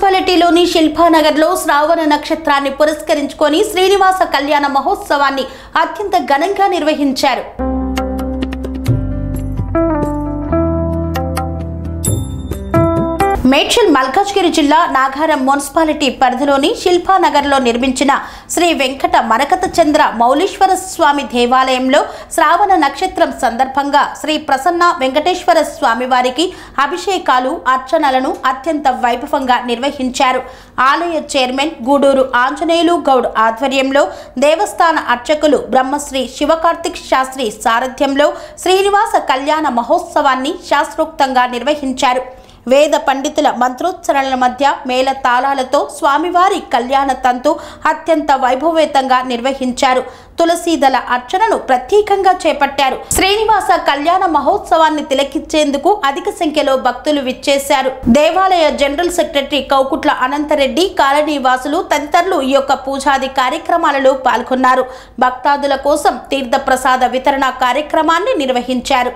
మున్సిపాలిటీలోని శిల్పానగర్లో శ్రావణ నక్షత్రాన్ని పురస్కరించుకొని శ్రీనివాస కళ్యాణ మహోత్సవాన్ని అత్యంత ఘనంగా నిర్వహించారు. మేడ్చల్ మల్కాజ్గిరి జిల్లా నాగారం మున్సిపాలిటీ పరిధిలోని శిల్పానగర్లో నిర్మించిన శ్రీ వెంకట మరకత చంద్ర మౌలీశ్వర స్వామి దేవాలయంలో శ్రావణ నక్షత్రం సందర్భంగా శ్రీ ప్రసన్న వెంకటేశ్వర స్వామి వారికి అభిషేకాలు అర్చనలను అత్యంత వైభవంగా నిర్వహించారు. ఆలయ చైర్మన్ గూడూరు ఆంజనేయులు గౌడ్ ఆధ్వర్యంలో దేవస్థాన అర్చకులు బ్రహ్మశ్రీ శివకార్తిక్ శాస్త్రి సారథ్యంలో శ్రీనివాస కళ్యాణ మహోత్సవాన్ని శాస్త్రోక్తంగా నిర్వహించారు. వేద పండితుల మంత్రోచ్చరణల మధ్య మేళ తాళాలతో స్వామివారి కళ్యాణ తంతు అత్యంత వైభవేతంగా నిర్వహించారు. తులసీదళ అర్చనను ప్రత్యేకంగా చేపట్టారు. శ్రీనివాస కళ్యాణ మహోత్సవాన్ని తిలకించేందుకు అధిక సంఖ్యలో భక్తులు విచ్చేశారు. దేవాలయ general secretary Koukutla Anantha Reddy, colony వాసులు తదితరులు ఈ యొక్క పూజాది కార్యక్రమాలలో పాల్గొన్నారు. భక్తాదుల కోసం తీర్థ ప్రసాద వితరణ కార్యక్రమాన్ని నిర్వహించారు.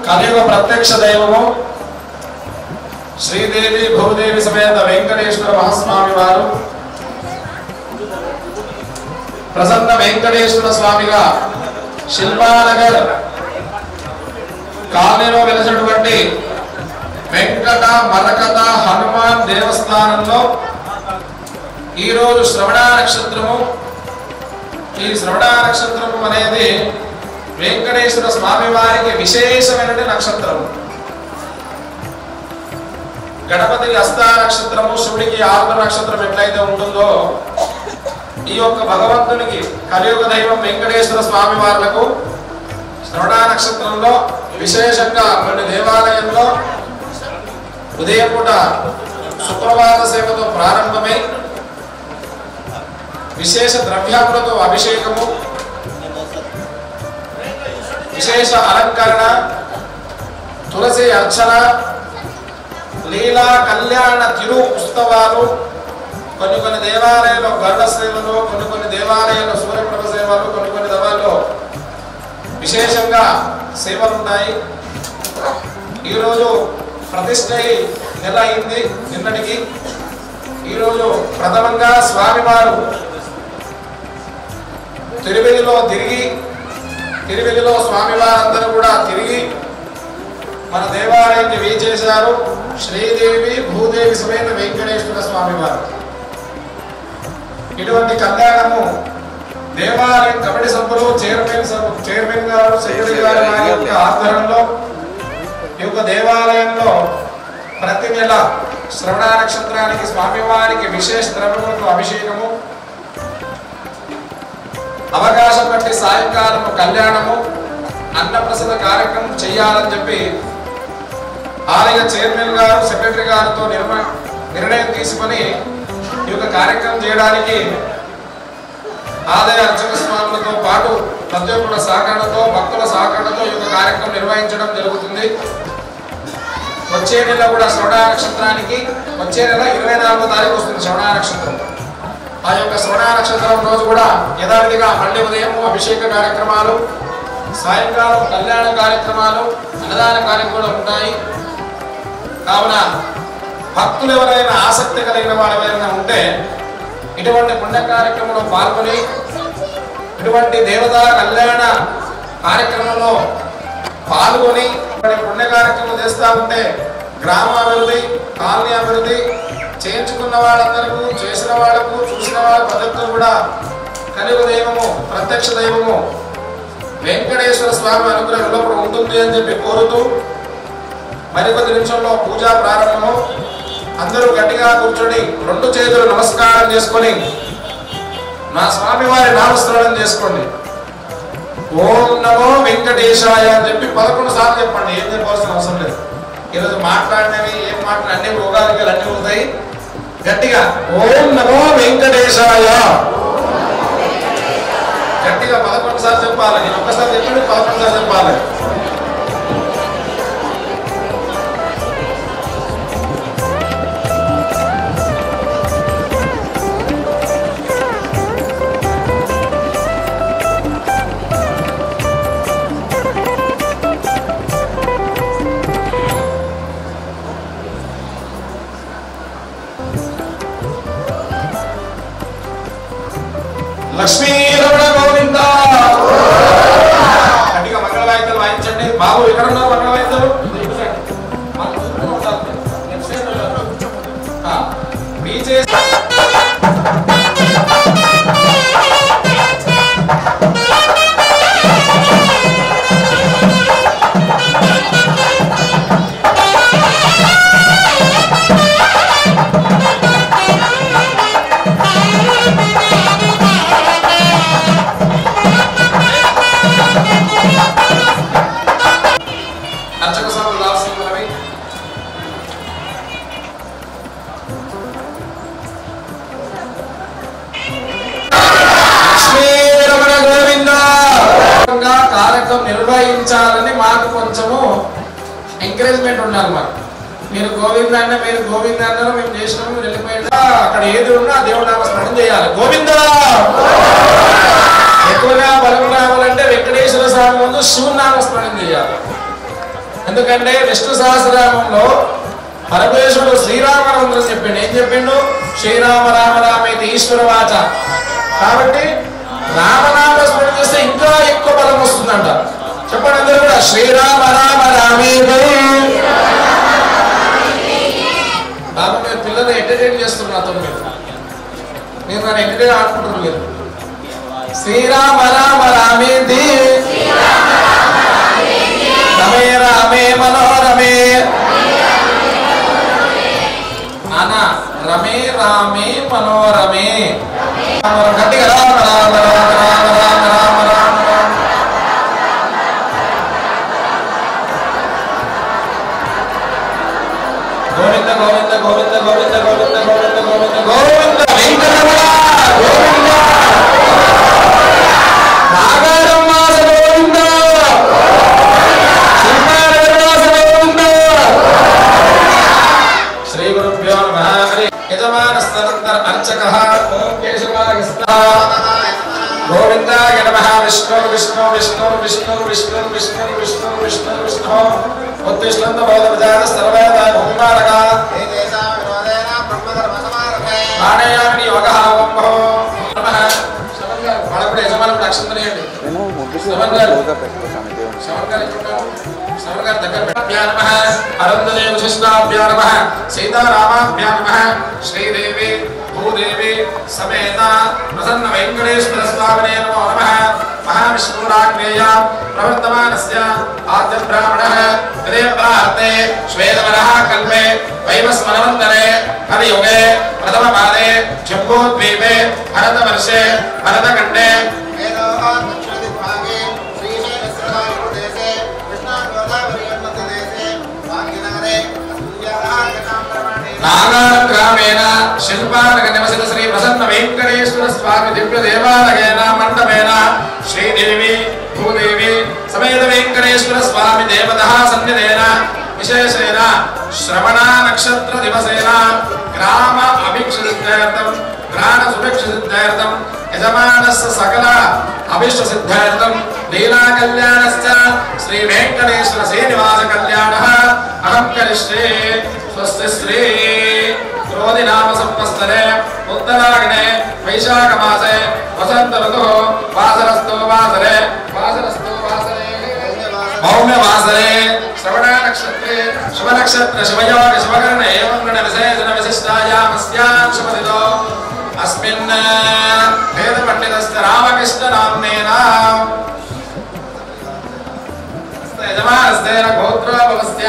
కలియుగ ప్రత్యక్ష దైవము శ్రీదేవి భూదేవి సమేత వెంకటేశ్వర మహాస్వామి వారు ప్రసన్న వెంకటేశ్వర స్వామిగా శిల్పానగర్ కాలనీలో వెలిసినటువంటి వెంకట మరకత హనుమాన్ దేవస్థానంలో ఈరోజు శ్రవణ నక్షత్రము. ఈ శ్రవణ నక్షత్రము అనేది వెంకటేశ్వర స్వామి వారికి విశేషమైన నక్షత్రము. గణపతికి హస్త నక్షత్రము, శివుడికి ఆర్ద్ర నక్షత్రం ఎట్లయితే ఉంటుందో ఈ యొక్క భగవంతునికి కలియుగ దైవం వెంకటేశ్వర స్వామి వారులకు శ్రవణ నక్షత్రంలో విశేషంగా కొన్ని దేవాలయంలో ఉదయం పూట సుప్రభాత సేవతో ప్రారంభమై విశేష ద్రవ్యాలతో అభిషేకము, విశేష అలంకరణ, తులసి అర్చన, లీలా కళ్యాణ తిరు ఉత్సవాలు, కొన్ని దేవాలయాల్లో గరుడ సేవలు, కొన్ని దేవాలయాల్లో సూర్యప్రభ సేవలు, కొన్ని దేవాలయాల్లో విశేషంగా సేవలు ఉంటాయి. ఈరోజు ప్రతిష్ఠ నెల అయింది నిన్నటికి. ఈరోజు ప్రథమంగా స్వామివారు తిరువెల్లిలో స్వామివారందరూ కూడా తిరిగి మన దేవాలయాన్ని వీచేశారు. శ్రీదేవి భూదేవి సమేత వెంకటేశ్వర స్వామివారు. ఇటువంటి కళ్యాణము దేవాలయం కమిటీ సభ్యులు, చైర్మన్ గారు, సెక్రటరీ గారు వారి యొక్క ఆధ్వర్యంలో ఈ యొక్క దేవాలయంలో ప్రతి నెల శ్రవణ నక్షత్రానికి స్వామివారికి విశేష ద్రవ్యములతో అభిషేకము, అవకాశం బట్టి సాయంకాలము కళ్యాణము, అన్నప్రసాద కార్యక్రమం చేయాలని చెప్పి ఆలయ చైర్మన్ గారు, సెక్రటరీ గారితో నిర్ణయం తీసుకొని ఈ యొక్క కార్యక్రమం చేయడానికి ఆలయ అర్చక స్వాములతో పాటు ప్రతి ఒక్కరి సహకారంతో, భక్తుల సహకారంతో ఈ యొక్క కార్యక్రమం నిర్వహించడం జరుగుతుంది. వచ్చే నెల కూడా శ్రవణ నక్షత్రానికి వచ్చే నెల 24వ తారీఖు వస్తుంది శ్రవణ నక్షత్రం. ఆ యొక్క శ్రవణ నక్షత్రం రోజు కూడా యథావిధిగా మళ్ళీ ఉదయం అభిషేక కార్యక్రమాలు, సాయంకాలం కళ్యాణ కార్యక్రమాలు, అన్నదాన కార్యక్రమాలు ఉంటాయి. కావున భక్తులు ఎవరైనా ఆసక్తి కలిగిన వారు ఎవరైనా ఉంటే ఇటువంటి పుణ్య కార్యక్రమంలో పాల్గొని ఇటువంటి దేవతా కళ్యాణ కార్యక్రమంలో పాల్గొని పుణ్య కార్యక్రమం చేస్తూ ఉంటే గ్రామాభివృద్ధి, కాలనీ అభివృద్ధి చేయించుకున్న వాళ్ళందరికీ, చేసిన వాళ్ళకు, చూసిన వాళ్ళ పద్ధతులు కూడా కలియుగ దైవము, ప్రత్యక్ష దైవము వెంకటేశ్వర స్వామి అనుగ్రహం ఎల్లప్పుడూ ఉంటుంది అని చెప్పి కోరుతూ మరికొద్ది నిమిషంలో పూజా ప్రారంభము. అందరూ గట్టిగా కూర్చొని 2 చేతులు నమస్కారం చేసుకొని నా స్వామివారి నామస్మరణం చేసుకోండి. ఓం నమో వెంకటేశాయ అని చెప్పి 11 సార్లు చెప్పండి. ఏం చెప్పాల్సిన అవసరం లేదు. ఈరోజు మాట్లాడినవి ఏం మాట్లాడి అన్ని రోగాలకి అన్నీ అవుతాయి. గట్టిగా ఓం నమో వెంకటేశాయ గట్టిగా 11 సార్లు చెప్పాలి. నేను ఒక్కసారి చెప్పండి, 11 సార్లు చెప్పాలి. లక్ష్మీ రమణ గోవింద. గట్టిగా మంగళ వాయిద్యాలు వాయించండి. బాబు ఎక్కడ ఉన్నారు మంగళ వాయిద్యాలు? నిర్వహించాలని మాకు కొంచెము ఎంకరేజ్మెంట్ ఉండాలి. మీరు గోవింద అన్న మీరు గోవింద అన్నారు, మేము చేసినాము, మీరు వెళ్ళిపోయినా అక్కడ ఏది ఉన్నా దేవుడు నామస్మరణ చేయాలి. గోవింద ఎక్కువగా బలం రావాలంటే వెంకటేశ్వర స్వామి ముందు శివనామస్మరణ చేయాలి. ఎందుకంటే విష్ణు సహస్రనామంలో పరమేశ్వరుడు శ్రీరామనందరం చెప్పిండు. ఏం చెప్పిండు? శ్రీరామ రామ రామేతి ఈశ్వర వాచ. కాబట్టి రామనామస్మరణ చేస్తే ఇంకా ఎక్కువ బలం వస్తుందంట. చెప్పండి అందరూ కూడా శ్రీరామ రామ రామేతి. బాబు మీరు పిల్లలు ఎంటర్టైన్ చేస్తున్నారు, మీరు నన్ను ఎంటర్టైన్ ఆడుకుంటున్నారు. మీరు శ్రీరామ రామ రామేతి రమే రామే మనోరమే నానా రమే రామే మనోరమే. గట్టిగా రామ రామ రామ రామ రామ రామ రామ గోవింద గోవింద గోవింద గోవింద గోవింద గోవింద గోవింద గోవింద వెంకటరమణ గోవింద నాగారం మాస గోవింద శిల్పారాస గోవింద. శ్రీ గురుభ్యో నమః. హరి యజమానస్తనంతర అర్చకః ఓం కేశవాయ గోవిందాయ నమః. విష్ణు విష్ణు విష్ణు విష్ణు విష్ణు విష్ణు విష్ణు విష్ణు విష్ణు ఉత్తిష్టంత బోధవిజాత సర్వేద భూమిమారక ప్రాణయామి యోగః వంభో నమః. వాళ్ళప్పుడు యజమానుడు అక్షంతనేయండి. అరుంధదేవ శిష్టాభ్యో నమః. సీతారామాభ్యో నమః. శ్రీదేవి భూదేవి సమేత ప్రసన్న వెంకటేశ్వర స్వామినే నమో నమః. మహావిష్ణురాగ్నేయ ప్రవర్తమానస్య ఆద్య బ్రాహ్మణః హృదయప్రార్తే శ్వేతవరః కల్పే వైవస్మనవంతరే హరియుగే ప్రథమపాదే జంబూద్వీపే భరతవర్షే భరతఖండే నాగాగ్రామేణ శిల్పానగ నివసిత శ్రీ ప్రసన్న వెంకటేశ్వర స్వామి దివ్య దేవాలయేన మండపేన శ్రీదేవి భూదేవి సమేత వెంకటేశ్వర స్వామి దేవతః సన్నిధేన విశేషేణ శ్రవణ నక్షత్ర దివసేన గ్రామ అభిక్షసిద్ధార్థం గ్రాణ సుభిక్షసిద్ధార్థం యజమానస్య సకల అభిష్ట సిద్ధార్థం లీలా కళ్యాణస్య శ్రీ వెంకటేశ్వర శ్రీనివాస కళ్యాణః అహం కరిష్యే. స్వస్తి శ్రీ క్రోధి నామ సంవత్సరే ఉత్తరాయణే వైశాఖ మాసే వసంత ఋతుః వాసరస్తో వాసరే భౌమ్య వాసరే శ్రవణ నక్షత్రే శుభ నక్షత్ర శుభయోగ శుభకరణ ఏవం గణ విశేషణ విశిష్టాయామస్యాం శుభదితో అస్మిన్ వేద పండితస్య రామకృష్ణ నామ్నేన యజమానస్య గోత్రోపవస్య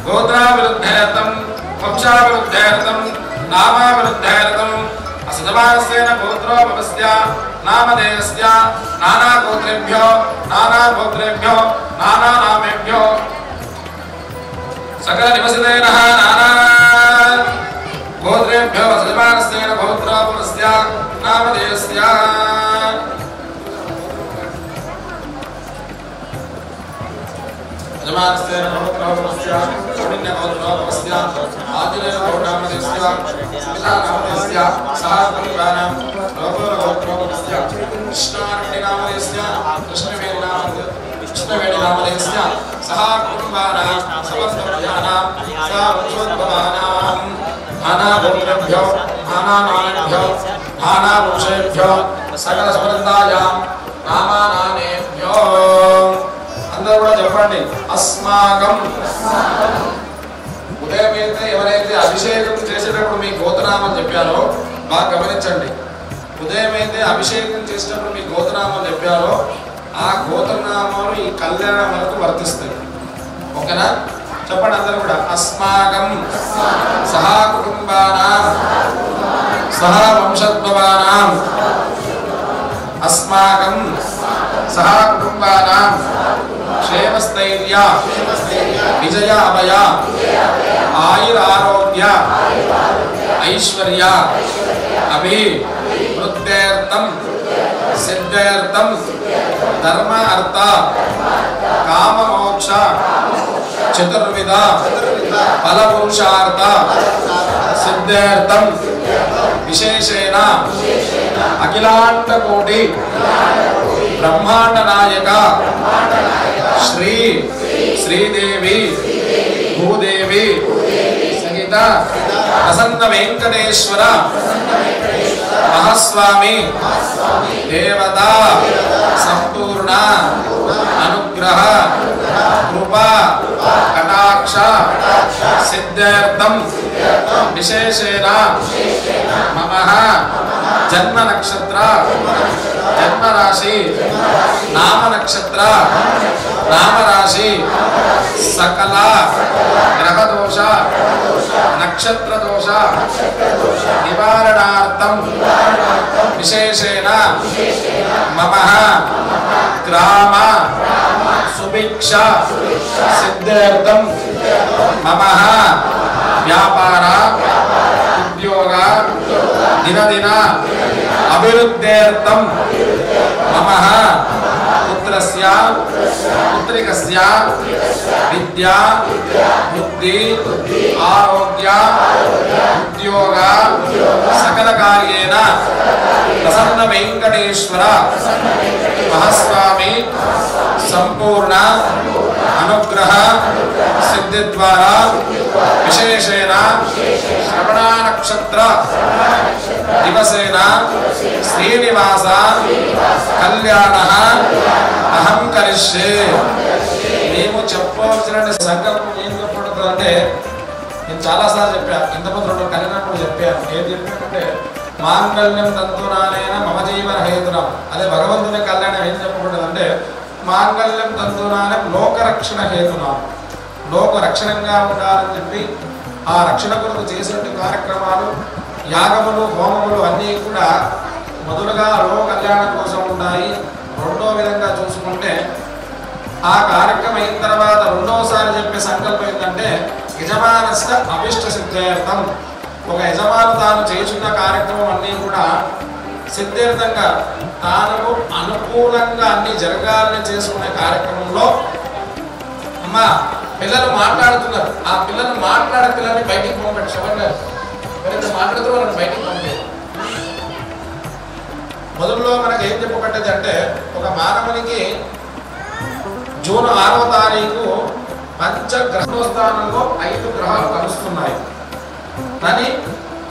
గోత్రాభివృద్ధ్యర్థం వంశాభివృద్ధ్యర్థం నామాభివృద్ధ్యర్థం అసజమానస్య గోత్రోపవస్య నామధేయస్య నానా గోత్రేభ్యో నానా నామేభ్యో సకల నివసితేన నానా గోత్రేభ్యో అసజమానస్య గోత్రోపవస్య నామధేయస్య యజమానస్య గోత్రోపవస్య పుణ్య గోత్రోపవస్య ఆదిలేన గోత్రోపవస్య స్మితానామధేయస్య సహస్రనామ గోత్రోపవస్య కృష్ణారణ్య నామధేయస్య కృష్ణవేణి నామధేయస్య సహ కుటుంబానాం సమస్తప్రజానాం సవృక్షోద్భవానాం నానా గోత్రేభ్యో నానా నామేభ్యో నానా వృక్షేభ్యో సకల సమృద్ధాయాం నామానామేభ్యో. అందరూ కూడా చెప్పండి అస్మాకం. ఉదయం అయితే ఎవరైతే అభిషేకం చేసేటప్పుడు మీ గోత్రనామం చెప్పారో బాగా గమనించండి. ఉదయం అయితే అభిషేకం చేసేటప్పుడు మీ గోత్రనామం చెప్పారో ఆ గోత్రనామాలు ఈ కళ్యాణం వరకు వర్తిస్తాయి. ఓకేనా? చెప్పండి అందరూ కూడా అస్మాకం సహా కుటుంబానాం సహా వంశద్భవానాం అస్మాకం సహా కుటుంబానాం క్షేమస్థైర్య విజయ అభయ ఆయురారోగ్య ఐశ్వర్య అభివృద్ధ్యర్థం सिद्ध्यर्थम धर्म अर्थ काम मोक्ष चतुर्विध फल पुरुषार्थ सिद्ध्यर्थम विशेषेण अखिलांड कोटि ब्रह्मांड नायक श्री श्रीदेवी भूदेवी सहित प्रसन्न वेंकटेश्वर महास्वामी देवता संपूर्ण अनुग्रह कृपा कटाक्ष सिद्ध्यर्थम विशेषेण मम जन्म नक्षत्र जन्म राशि नाम नक्षत्र नाम राशि सकल ग्रह दोष नक्षत्र दोष निवारणार्थम विशेषेण मम ग्राम सुभिक्षा सिद्ध्यर्थम मम व्यापार उद्योग दिन दिन अभिवृद्ध्यर्थम मम पुत्रस्य पुत्रिकस्य विद्या बुद्धि आरोग्य उद्योग सकल कार्येन प्रसन्न वेंकटेश्वर महास्वामी संपूर्ण अनुग्रह सिद्धि द्वारा विशेषेण श्रवण नक्षत्र दिवसेन श्रीनिवास कल्याण अहम करिष्ये మేము చెప్పవలసిన సంకల్పం ఏం చెప్పబడుతుందంటే నేను చాలాసార్లు చెప్పాను ఇంతకుముందు రెండు కళ్యాణం చెప్పాను ఏం చెప్పానంటే మాంగళ్యం తంతునానేన మమ జీవన హేతునం అదే భగవంతుని కళ్యాణం ఏం చెప్పబడుతుందంటే మాంగళ్యం తంతునానే లోకరక్షణ హేతునం లోక రక్షణంగా ఉండాలని చెప్పి ఆ రక్షణ కొరకు చేసినటువంటి కార్యక్రమాలు యాగములు హోమములు అన్నీ కూడా మొదలుగా లోక కళ్యాణం కోసం ఉంటాయి. రెండో విధంగా చూసుకుంటే ఆ కార్యక్రమం అయిన తర్వాత రెండోసారి చెప్పే సంకల్పం ఏంటంటే యజమానస్య అభిష్ట సిద్ధ్యర్థం. ఒక యజమాను తాను చేస్తున్న కార్యక్రమం అన్నీ కూడా సిద్ధ్యర్థంగా తాను అనుకూలంగా అన్ని జరగాలని చేసుకునే కార్యక్రమంలో అమ్మ పిల్లలు మాట్లాడుతున్నారు, ఆ పిల్లలు మాట్లాడే పిల్లల్ని బయటికి పంపండి. శవంగా ఎవరైతే మాట్లాడుతూ వాళ్ళని బయటికి పంపేది. మొదట్లో మనకి ఏం చెప్పబట్టేది అంటే ఒక మానవునికి జూన్ 6వ తారీఖు పంచగ్రహస్థానంలో 5 గ్రహాలు కలుస్తున్నాయి. దాన్ని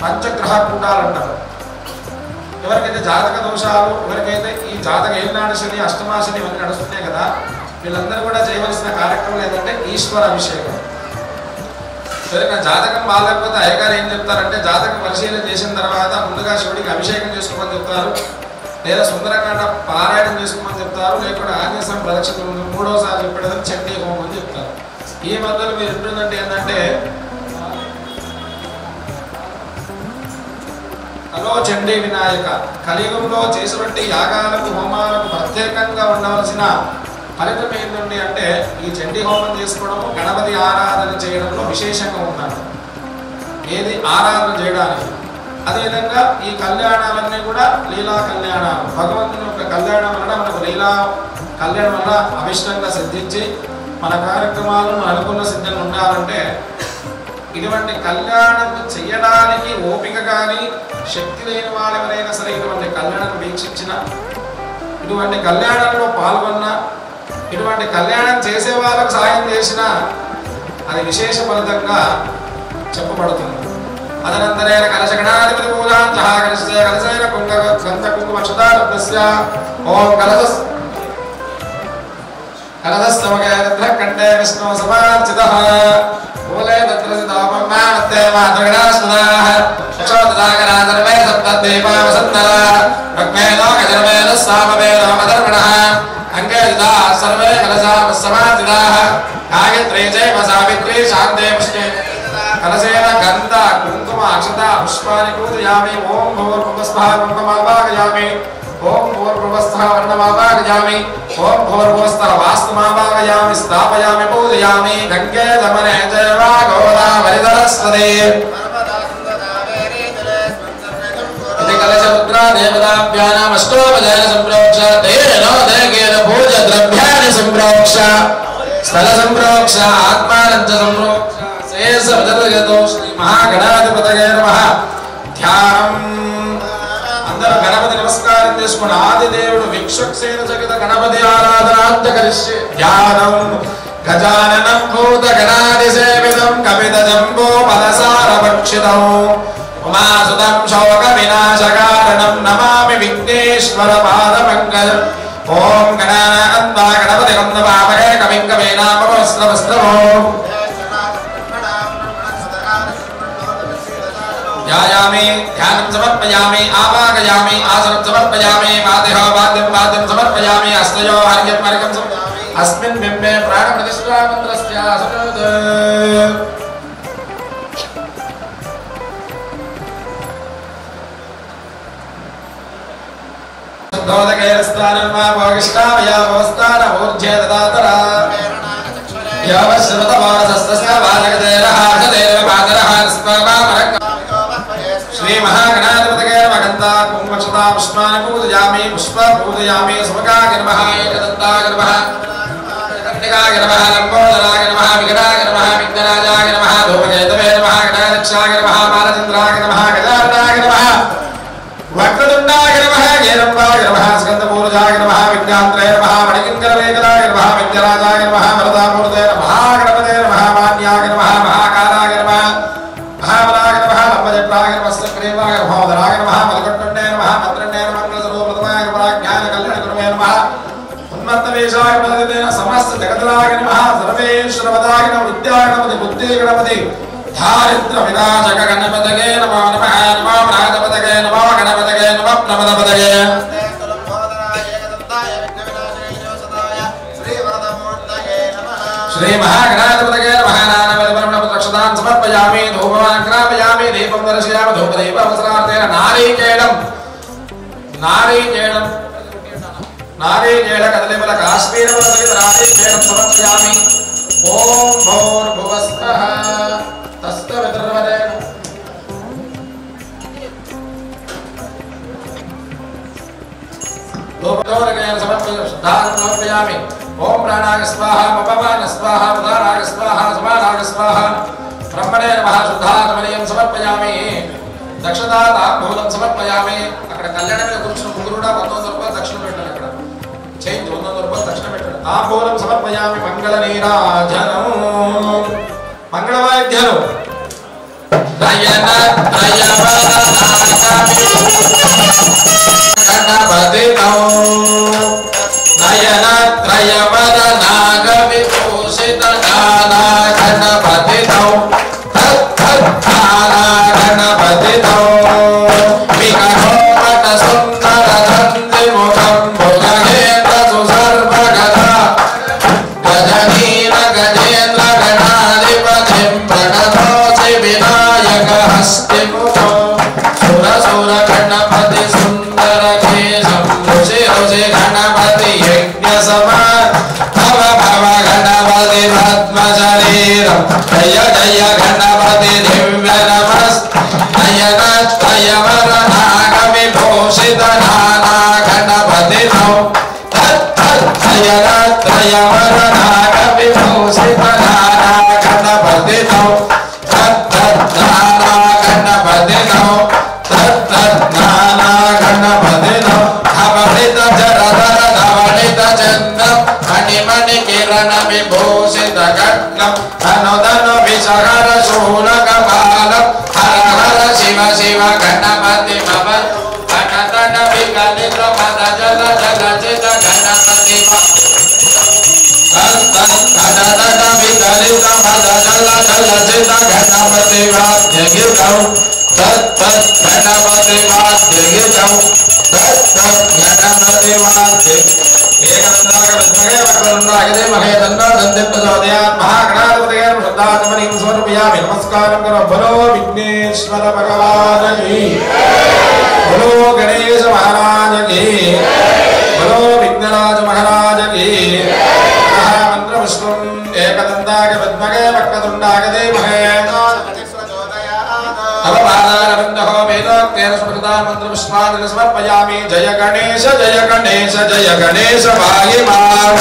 పంచగ్రహ కూటాలు అంటారు. ఎవరికైతే జాతక దోషాలు, ఎవరికైతే ఈ జాతక ఏలినాడు శని అష్టమాశని ఇవన్నీ నడుస్తున్నాయి కదా, వీళ్ళందరూ కూడా చేయవలసిన కార్యక్రమం ఏంటంటే ఈశ్వర అభిషేకం. ఎవరైనా జాతకం బాగాలేకపోతే అయ్యగారు ఏం చెప్తారంటే జాతకం పరిశీలన చేసిన తర్వాత ముందుగా శివుడికి అభిషేకం చేసుకోమని చెప్తారు, లేదా సుందరకాండ పారాయణం చేసుకోమని చెప్తారు, లేకుండా ఆంజనేయ ప్రదక్షిణ మూడోసారి చెప్పేదని చండీ హోమం అని చెప్తారు. ఈ మధ్యలో మీరు ఉంటుందంటే ఏంటంటే హలో చండీ వినాయక, కలియుగంలో చేసినటువంటి యాగాలకు హోమాలకు ప్రత్యేకంగా ఉండవలసిన ఫలితం ఏంటండి అంటే ఈ చండీ హోమం చేసుకోవడము, గణపతి ఆరాధన చేయడంలో విశేషంగా ఉందంట. ఏది ఆరాధన చేయడానికి. అదేవిధంగా ఈ కళ్యాణాలన్నీ కూడా లీలా కళ్యాణాలు. భగవంతుని యొక్క కళ్యాణం వలన మనకు లీలా కళ్యాణం వల్ల అభిష్టంగా సిద్ధించి మన కార్యక్రమాలు మన అనుకున్న సిద్ధంగా ఉండాలంటే ఇటువంటి కళ్యాణం చేయడానికి ఓపిక కానీ శక్తి లేని వాళ్ళు ఎవరైనా సరే ఇటువంటి కళ్యాణం వీక్షించిన, ఇటువంటి కళ్యాణంలో పాల్గొన్న, ఇటువంటి కళ్యాణం చేసే వాళ్ళకు సాయం చేసినా అది విశేష ఫలితంగా చెప్పబడుతుంది. అదనంతరేణ కలశగణాధిపతి పూజాం చహా కలశే కలశేన గంధ కుంకుమ క్షుతారబ్ధస్య ఓం కలశస్తమగేంద్ర కంఠే విష్ణు సమార్చితః మూలే తత్ర సితామమ్మాతే మాతృగణాస్మదాః చక్షోతదాగరా సర్వే సప్తదీపా వసంతః రగ్మేనో గజర్మేన సామవేనో మధర్మణః అంగే జితా సర్వే కలశా సమార్చితాః గాయత్రీ చైవ సావిత్రీ శాంతే పుష్టే కలశేన గంధ కుంకుమ అక్షత పుష్పాని పూజయామి. ఓం భూర్భువస్వః కుంకుమావాహయామి, ఓం భూర్భువస్వః వర్ణమావాహయామి, ఓం భూర్భువస్వః వాస్తుమావాహయామి, స్థాపయామి, పూజయామి. గంగే దమనే చైవ గోదావరి సరస్వతి ఇది కలశ రుద్ర దేవతాభ్యానాం అష్టోపచార సంప్రోక్త स्थल संप्रोक्ष आत्मानंद संप्रोक्ष शेष विदर्भगतो श्री महागणाधिपतये नमः ध्याనం అందరూ గణపతి నమస్కారం చేసుకొని ఆదిదేవుడు విక్షక్సేన జగత గణపతి ఆరాధనాంత కరిష్యే ధ్యానం గజాననం భూత గణాది సేవితం కపిత జంబో పదసార భక్షితం ఉమాసుతం శోక వినాశకారణం నమామి విఘ్నేశ్వర పాద పంకజం ఓం గణానాన్వా గణపతి గంధవామహే కవిం కవీనామవస్త్రవస్త్రమో ध्यायामि ध्यानं समर्पयामि आवाहयामि आसनं समर्पयामि वाद्यः वाद्यं समर्पयामि हस्तयो अर्घ्यं अर्घ्यं समर्पयामि अस्मिन् बिम्बे प्राणप्रतिष्ठा मन्त्रस्य आसनोद शुद्धोदकेरस्तानं वा भोगिष्ठामया भवस्तान ऊर्जे ददातरा यावश्रुतवारसस्य वाजगदेरः हर्षदेव पादरः स्मवामरक श्री महागणाधिपतये नमः गन्धा कुंभक्षता पुष्पाणि पूजयामि पुष्प पूजयामि सुभगाय नमः एकदन्ताय नमः कन्निकाय नमः लम्बोदराय नमः विकटाय नमः विघ्नराजाय नमः धूमकेतवे नमः गणाध्यक्षाय नमः बालचन्द्राय नमः गजाननाय नमः वक्रतुण्डाय नमः हेरम्बाय नमः स्कन्दपूर्जाय नमः विज्ञान्त्रये नमः मणिकिङ्करवेकराय नमः विद्यराजाय नमः वरदामूर्तये नमः गणपतये नमः मान्याय नमः महाकालाय नमः महाबलाय नमः लम्बजटाय नमः सक्रीवाय नमः उदराय नमः मलकट्टण्डे नमः मन्त्रण्डे नमः मंगलस्वरूपतमाय नमः ज्ञानकल्याणगुरुवे नमः उन्मत्तवेशाय नमः समस्त जगदलाय नमः सर्वेश्वरपदाय नमः विद्याय नमः बुद्धि गणपति धारिद्र विनाशक गणपतये नमो नमः नमो प्राणपतये नमो गणपतये नमो प्रमदपतये श्री महागणाधिपतये नमः नानाविधपरिमलपत्रक्षतान् समर्पयामि धूपमानं ग्रापयामि दीपं दर्शयामि धूपदीपावसरार्थेन नारीकेलं कदलीफल काश्मीरफलसहित नारीकेलं समर्पयामि ओम भूर्भुवस्सः तस्तवितुर्वरेण्यं धूपदोरकेन समर्पयामि ओम प्राणाय स्वाहा मपवान स्वाहा उदाराय स्वाहा समानाय स्वाहा ब्रह्मणे नमः शुद्धात्मनीयं समर्पयामि दक्षताताम्बूलं समर्पयामि అక్కడ కళ్యాణ మీద కూర్చున్న ముగ్గురు కూడా 100 రూపాయలు దక్షిణ పెట్టాలి అక్కడ చేంజ్ 100 రూపాయలు దక్షిణ పెట్టాలి తాంబూలం సమర్పయామి మంగళ నీరాజనం మంగళవాద్యాలు దయన దయవదనాగమిపూషితగణపతితో నయన త్రయవదనాగమిపూషితగణపతితో గణపతితో వికటోపట సుందర దంతిముఖం భుజగేంద్ర సుసర్వగదా గజనీన గజేంద్ర గణాధిపతిం ప్రణతోసి వినాయక హస్తిముఖో సురసుర గణపతి సుందర కేశం ఋషి ఋషి గణపతి యజ్ఞ సమా భవ భవ గణపతి పద్మశరీరం జయ జయ గణపతి దివ్య నమస్తే నయన త్రయవదనాగమిభూషిత నానా గణపతితో నయన త్రయవదనాగమిభూషిత నానా గణపతితో నానా గణపతితో నానా గణపతితో ధవళిత జరధర ధవళిత చంద్రం మణిమణి కిరణ విభూషిత గణం ధనుధను విషహర శూలకపాలం హర హర శివ శివ గణపతి మమ గణతన వికలిత పద జల జల చిత గణపతి గణతన వికలిత పద జల జల చిత గణపతి వాద్యగితం తత్ గణపతి వాద్యగితం తత్ గణపతి వాద్య ఏకదంతాగ విద్మహే వక్రతుండాగదే మహే తన్నో దంతిప్రచోదయాత్ महागणाधिपतये शुद्धात्मनीं समर्पयामि नमस्कारं करो बोलो विघ्नेश्वर भगवान की बोलो गणेश महाराज की बोलो विघ्नराज महाराज की मंत्र पुष्पम एकदंताग विद्महे वक्रतुंडागदे महे तव पादारविन्दो वेदोक्तेन स्मृतान् मंत्र पुष्पाञ्जलि समर्पयामि जय गणेश जय गणेश जय गणेश पाहि मां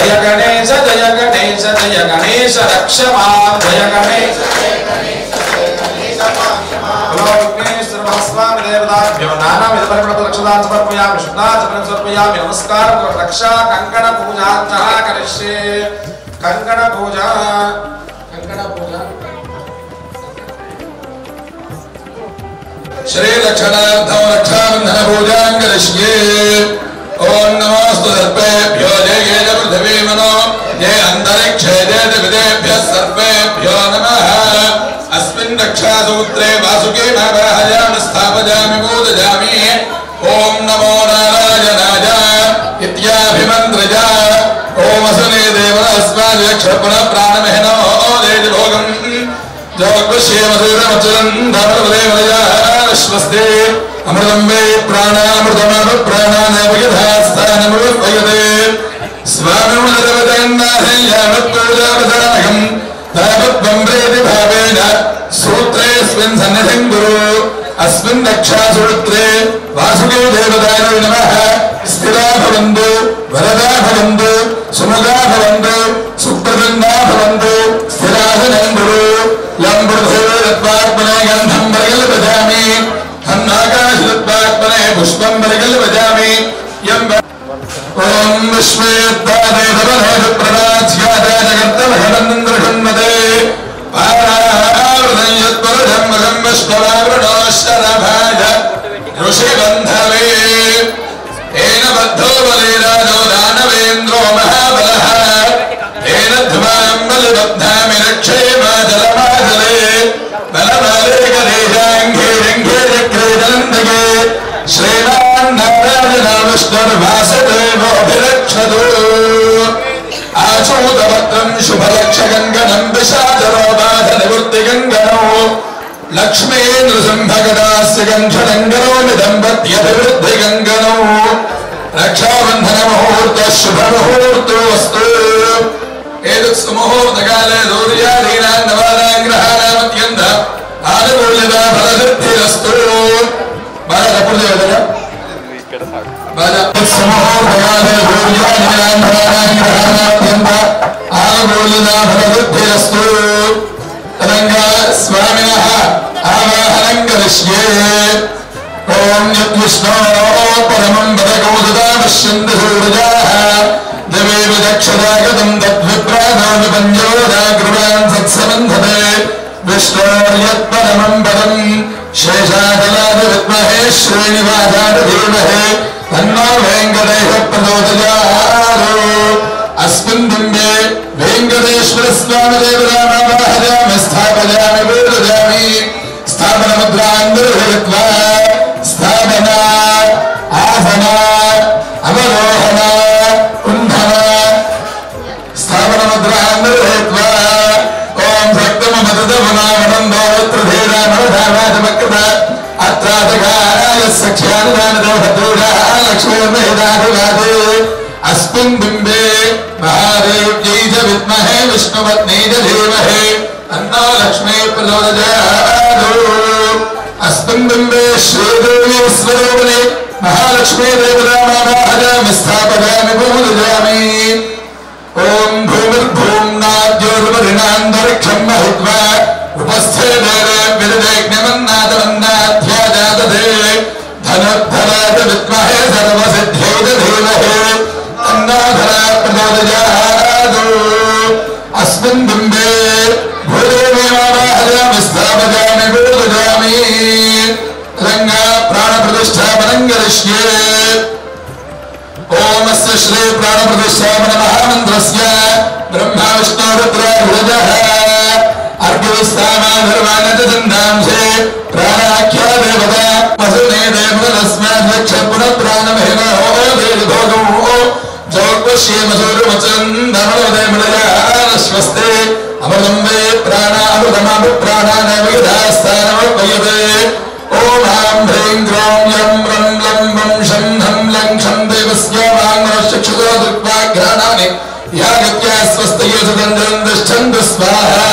जय गणेश जय गणेश जय गणेश रक्ष मां जय गणेश स्वामी देवताभ्यो नानाविध परिमलक्षदान् समर्पयामि शुद्धाचमनं समर्पयामि नमस्कारं रक्षा कंकण पूजा करिष्ये कंकण पूजा श्री लक्षणार्थं रक्षाबंधन पूजां करिष्ये ओम नमोस्तु सर्पेभ्यो जय जय पृथिवी मनो जय अंतरिक्षे जय विदेभ्यः सर्पेभ्यो नमः अस्मिन् रक्षासूत्रे वासुकी महाराजान् स्थापयामि पूजयामि ओम नमो नारायणाय इत्याभिमन्त्रय ओम असुने देवरस्मात् यक्षपुर प्राणमेनो देवभोगं जोगश्येमसूरमचलं धर्मवदेवया स्वस्ति अमृतं वे प्राणामृतमः प्राणानेव यथा स्थानमुपयते स्वामिमुनिदेवतान्नाहय्यावत्पूजावसानकं तावत्त्वं प्रेति भावेन सूत्रेऽस्मिन् सन्निधिं कुरु अस्मिन् रक्षासूत्रे वासुकी देवतायै नमः स्थिरा भवन्तु वरदा भवन्तु सुमुखा भवन्तु सुप्रसन्ना भवन्तु स्थिरासनं कुरु यं पृथिवीरत्वात्मने गन्धं परिकल्पयामि आकाशत्वात्मने पुष्पं परिकल्पयामि यं ओम विश्वेत्तादेवप्रणाध्याता जगत्तमहनन्द्रषण्मते पारावृतं यत्परधम्मकं विश्ववावृणोश्चरभाज ऋषिबन्धवे येन बद्धो बलिराजो दानवेन्द्रो महाबलः येन ध्वां बलिबद्धामि रक्षेमाचलमाचले बलमालेकदेशाङ्घे रङ्घे चक्रे जलन्दके श्रीमान् नारायणो विष्णुर्वासुदेवोऽभिरक्षतु आचूतभद्रं शुभलक्षगङ्गनं विषादरोबाधनिवृत्तिगङ्गनो लक्ष्मी नृसिंहगदास्य गङ्घनङ्गनो निदम्पत्यभिवृद्धिगङ्गनो रक्षाबन्धनमुहूर्तः शुभमुहूर्तोऽस्तु एतत् सुमुहूर्तकाले दूर्यादीनां नवानां ग्रहाणामत्यन्त आनुकूल्यता फलसिद्धिरस्तु बालकपुरदेवता बालकसमुहूर्तकाले दूर्यादीनां नवानां ग्रहाणामत्यन्त आनुकूल्यता फलसिद्धिरस्तु तदङ्गा स्वामिनः आवाहनं करिष्ये ओम यद्विष्णो परमं वदगोददा पश्यन्ति सूरजाः देवेव दक्षदागतं तद्विप्राणो विपञ्चोदाग्रवान् सत्सबन्धते विष्णोर्यत्परमं पदं शेषाचलाय विद्महे श्रीनिवासाय धीमहि तन्नो वेङ्कटेशः प्रचोदयात् अस्मिन् बिम्बे वेङ्कटेश्वरस्वामिदेवतामावाहयामि स्थापयामि पूजयामि स्थापनमुद्रां निर्वृत्वा स्थापना आसना अवरोहणा कुण्ठना स्थापनमुद्रां निर्वृत्वा ओम भक्तममदवनामनन्दोत्रधीरामरधावाचमकृत अत्रातकाय सख्यानुदानदेवभद्रूढः लक्ष्मीर्महिदाधिवादे अस्मिन् बिम्बे महादेव्यै च विद्महे विष्णुपत्न्यै च धीमहि तन्नो लक्ष्मी प्रचोदयात् अस्मिन् बिम्बे श्रीदेवी स्वरूपिणी महालक्ष्मी देवतामावाहयामि स्थापयामि पूजयामि ओम भूमिर्भूम्नाद्योर्वरिणान्तरिक्षं महित्वा उपस्थे देवे विददेग्निमन्नादमन्नाध्याजातते धनुर्धराय विद्महे सर्वसिद्ध्यै च धीमहि तन्नो धरा प्रचोदयात् अस्मिन् बिम्बे भूदेवीमावाहयामि स्थापयामि पूजयामि रङ्गा प्राणप्रतिष्ठापनं करिष्ये ओमस्य श्री प्राणप्रतिष्ठापन महामन्त्रस्य ब्रह्मा विष्णु रुद्रः अर्घ्यविस्तामाधर्वाणचन्दांशे प्राणाख्या देवता वसुने देवतस्मात् लक्षपुरप्राणमहिमो देवभोगो जोग्वश्येमसूरमचन्दमनोदयमलया स्वस्ते अमृतं वे प्राणामृतमभिप्राणानेव यथा स्थानमुपयते ओम हां ह्रीं ग्रौं यं रं लं वं शं हं लं क्षं देवस्य वाङ्मनश्चक्षुषो दृक्वाघ्राणानि यागत्या स्वस्तये सुतन्द्रं तिष्ठन्तु स्वाहा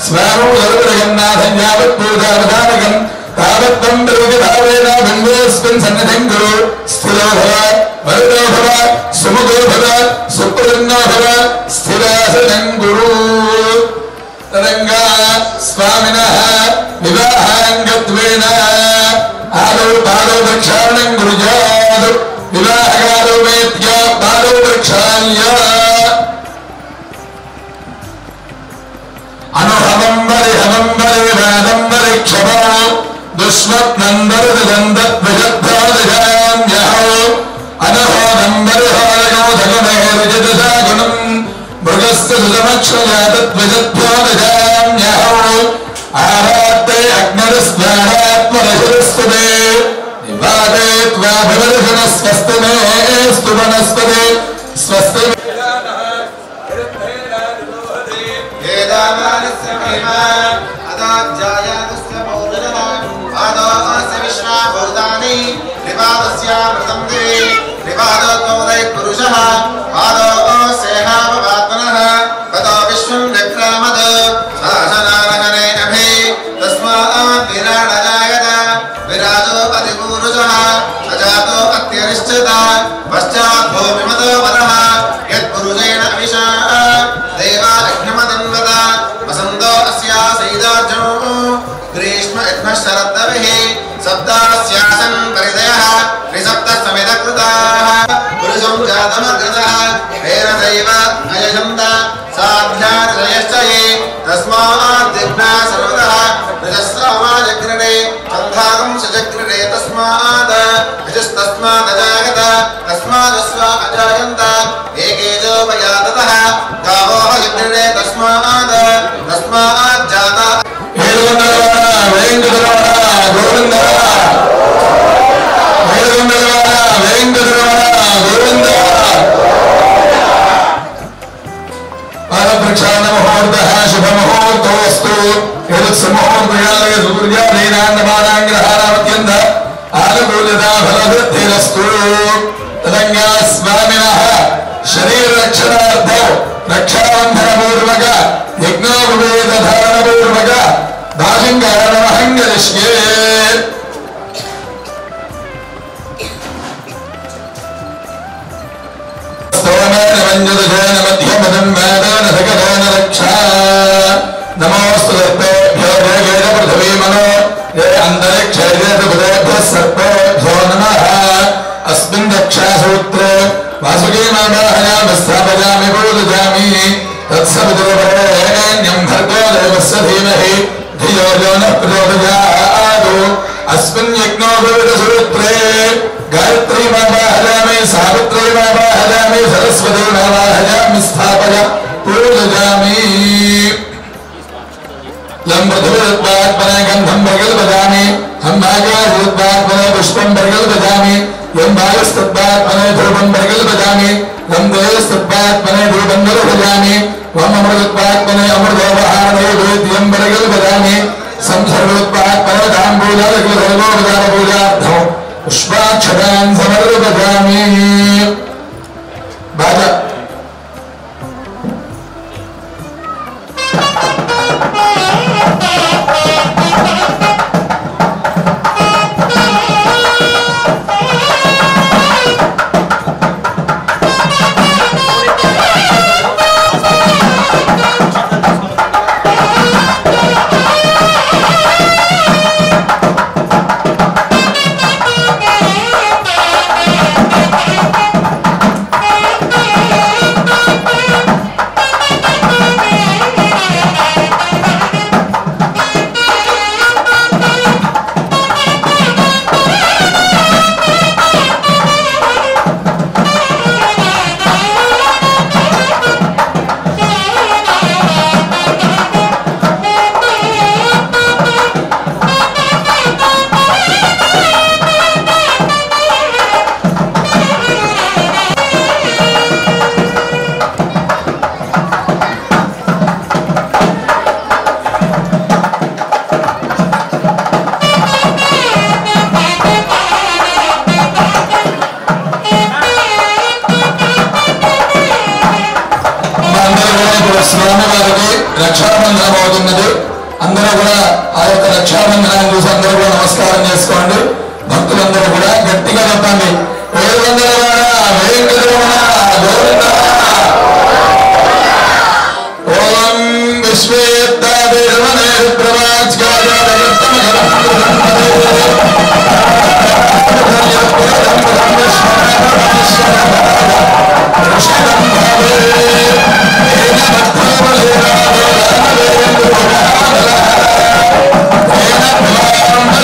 स्वाहो सर्वजगन्नाथं यावत् पूजावधानकं तावत्त्वं प्रविभावेन बिम्बोऽस्मिन् सन्निधिं कुरु स्थिरो भव वरदो भव सुमुखो भव सुप्रसन्नो भव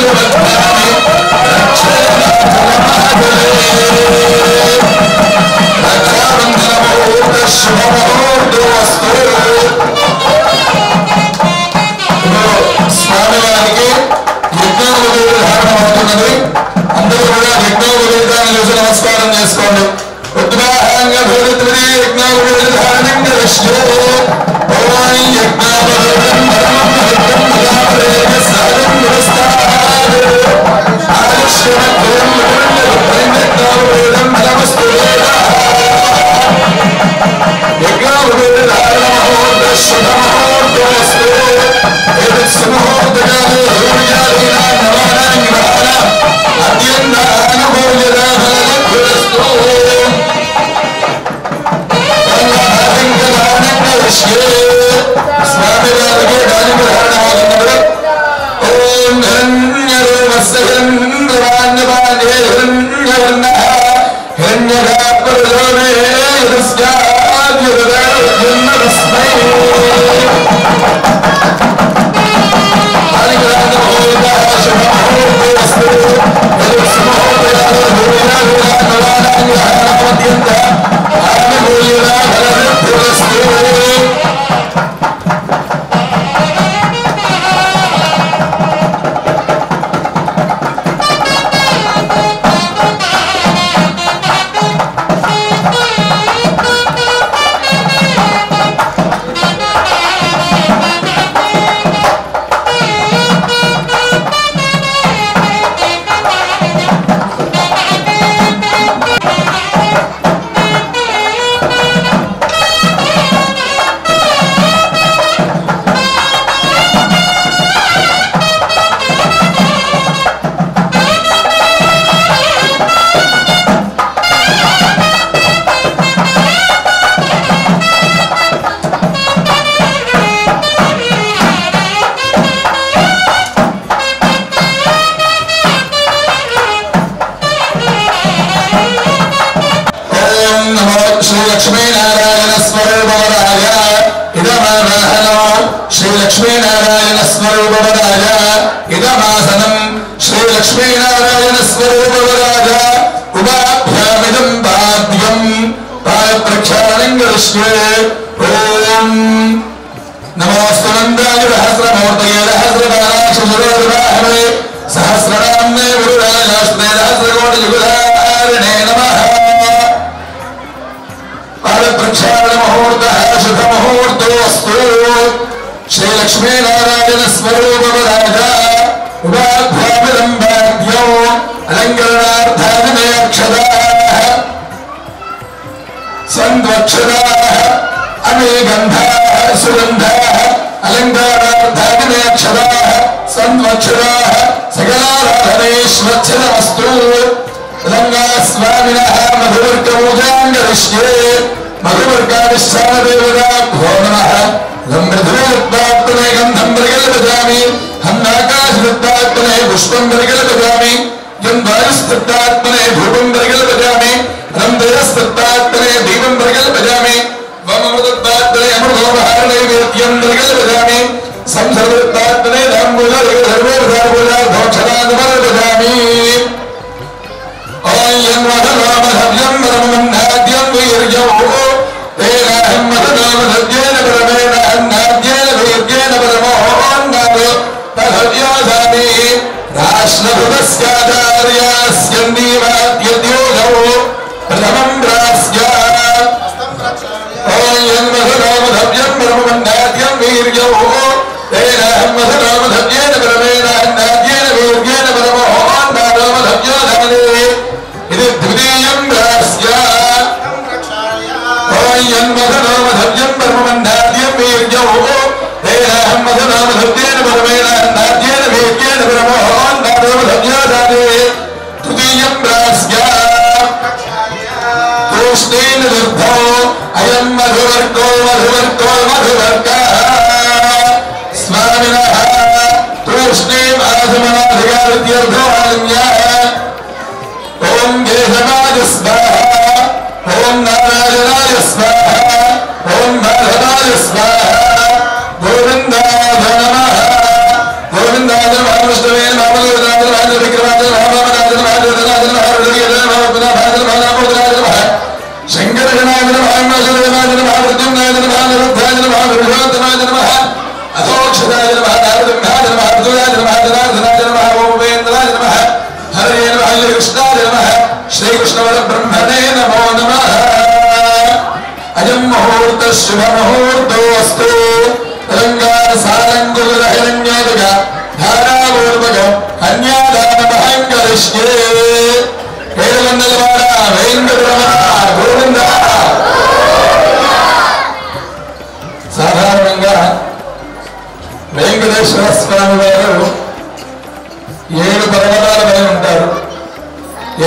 Hey, श्री कृष्ण ब्रह्मणे नमो नमः अयं ముహూర్త శుభ ముహూర్తోస్తు తెలంగాణ సారంగుల హిరణ్యోదక ధారాపూర్వక కన్యాదాన మహంకరిష్యే వేదవందలవాడ వేంకటరమణ గోవింద. సాధారణంగా వెంకటేశ్వర స్వామి వారు 7 పర్వతాల పైన ఉంటారు.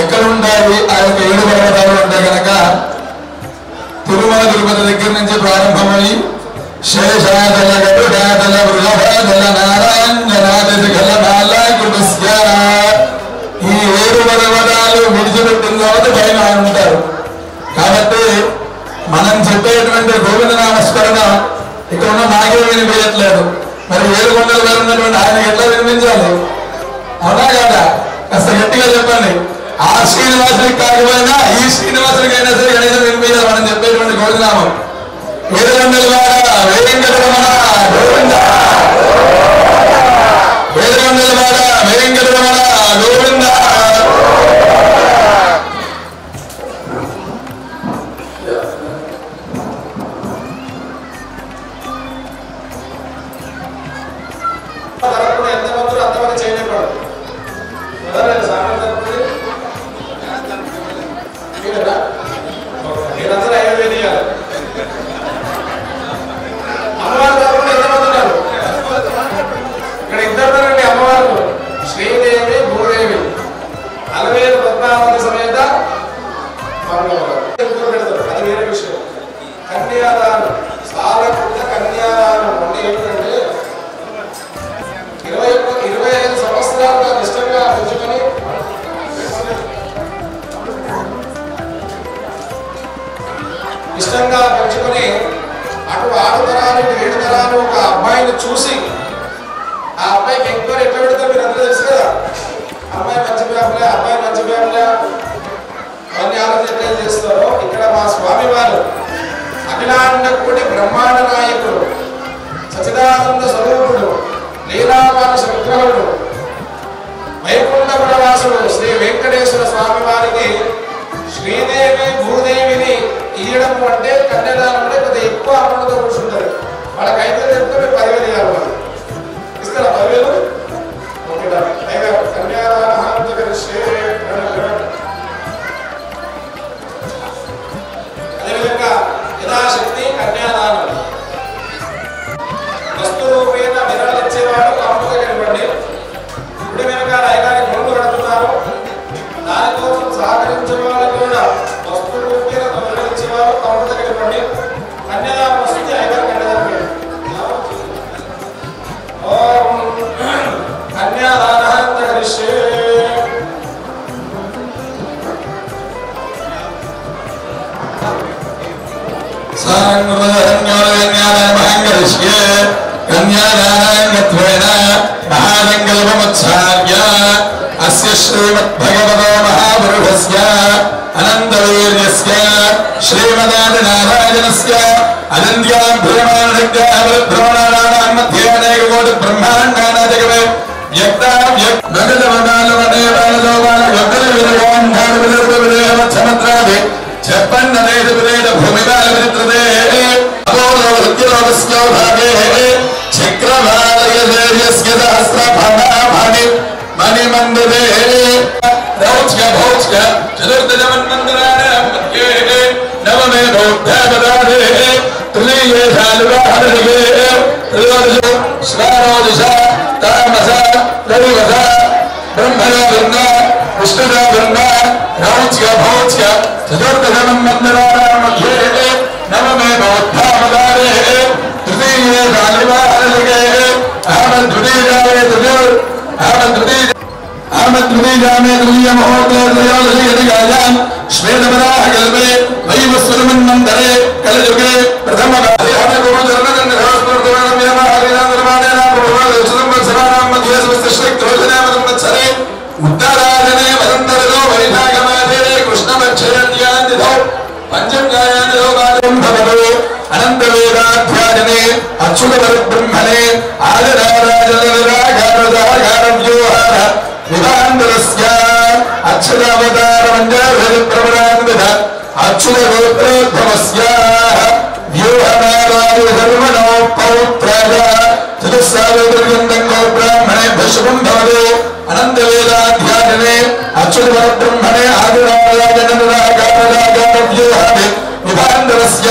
ఎక్కడ ఉంటాయి ఆయనకు 7 పర్వతాలు ఉంటే కనుక తిరుమల తిరుపతి దగ్గర నుంచి ప్రారంభమై శేషాచల గరుడాచల వృషభాచల నారాయణాచల గలమాలాకుటస్య ఈ 7 పర్వతాలు విడిచిపెట్టిన తర్వాత పైన ఆయన ఉంటారు. కాబట్టి మనం చెప్పేటువంటి గోవిందనామస్మరణ ఇక్కడ ఉన్న నాకే వినిపించట్లేదు. మరి 7 కొండల పేరు ఉన్నటువంటి ఆయన ఎట్లా వినిపించాలి? అవునా కదా? కాస్త గట్టిగా చెప్పండి. ఆ శ్రీనివాసుడికి కాకపోయినా ఈ శ్రీనివాసుడికైనా సరే గణేశం వినిపించాలి మనం చెప్పేటువంటి గోవిందనామం. 7 కొండల వాడ వేంకటరమణ గోవింద, 7 కొండల వాడ వేంకటరమణ గోవింద. ఎంతమంది అంతమంది చేయలేపాడు మీరందరూ 5,000 ఇవ్వాలి. అమ్మవారి తరపున ఎంతమంది ఉన్నారు ఇక్కడ? 2 అమ్మవారు శ్రీదేవి భూదేవి అలవేలు పద్మావతి సమేత పెడతారు. అది వేరే విషయం. కన్యాదానం సాలకృత కన్యాదానం అంటే ఏంటంటే 25 సంవత్సరాలుగా నిష్టంగా పెంచుకొని అటు 6 తరాలు 7 తరాలు ఒక అబ్బాయిని చూసి ఆ అబ్బాయికి ఎంక్వైరీ ఎట్లా పెడతారు మీరు అందరూ తెలుసు కదా. అమ్మాయి మంచి ఫ్యామిలీ, అబ్బాయి మంచి ఫ్యామిలీ అవన్నీ ఆలోచన చేస్తారో ఇక్కడ మా స్వామి వారు అఖిలాండ కోటి బ్రహ్మాండ నాయకుడు, సచిదానంద స్వరూపుడు, లీలామానస విగ్రహుడు, వైకుంఠపుర వాసుడు శ్రీ వెంకటేశ్వర స్వామి వారికి శ్రీదేవి భూదేవిని ఇయ్యడం అంటే కన్యాదానం అంటే కొద్దిగా ఎక్కువ అమౌంట్తో కూర్చుంటారు. వాళ్ళకి 5,000 చెప్తే మీరు 10,000 ఇవ్వాలి. వాళ్ళు ఇస్తారా 10,000? ఓకే కన్యాదానం అదేవిధంగా యథాశక్తి కన్యాదానం వస్తు రూపేణ విరాళాలు ఇచ్చేవాడు కాంపుగా కనపడి ఇప్పుడు వెనకాల ఐదానికి ముందు కడుతున్నారు. దానికోసం సహకరించే వాళ్ళు కూడా వస్తు రూపేణ విరాళాలు ఇచ్చేవారు కాంపుగా కనపడి కన్యాదానం వస్తుంది. ఐదారు కన్యాదానం ఓం కన్యాదానం కరిష్యే. महासंकल्पमुत्सार्य अस्य श्रीमद्भगवतो महापुरुषस्य अनन्तवीर्यस्य श्रीमदादिनारायणस्य अनन्त्याभ्रमणशक्त्याभ्रमणानां मध्ये अनेककोटिब्रह्माण्डानादिकवे यक्ताव्यक्तगतवदालवदेवाललोवालयोगलविरगान्धारविदर्भविदेहवत्समत्रादि छप्पन्नदेशविदेश भूमिकालवित्रते अपोलोरुद्यलोकस्य भागे चक्रवालयदेशस्य सहस्रफलाभणि मणिमन्दिरे रौच्य भौच्य चतुर्दशमन्मन्दिराणां मध्ये नवमे बौद्धपदादे तृतीये शालुवाहनदिगे त्रयोदशो श्रावोदशा तामसा रविवसा ब्रह्मणा ब्रह्मा विष्णुना ब्रह्मा रौच्य भौच्य चतुर्दशमन्मन्दिराणां मध्ये नवमे बौद्धपदादे तृतीये शालुवाहनदिगे अहमद्रुदीजामे तृतीय मुहूर्ते त्रयोदशीगतिकायां श्वेतवराहकल्पे वैवस्वरमन्वन्तरे कलयुगे प्रथमसरे उत्तरायणे वदन्तरतो वैशाखमासे कृष्णपक्षयन्त्यान्तिथौ पञ्चम्यायान्तिथौ कालं भवतो अनन्तवेदाध्यायने अच्युतपरब्रह्मणे आदिनारायणनिराकारदाकारव्यूहार विभान्दरस्य अच्युतावतारमञ्जप्रवरान्वित अच्युतगोत्रोद्भवस्य शुभम भवतु अनंत वेदाध्यायने अच्युत परब्रह्मणे आदिनारायणनागारनागारव्यूहादि विभान्दरस्य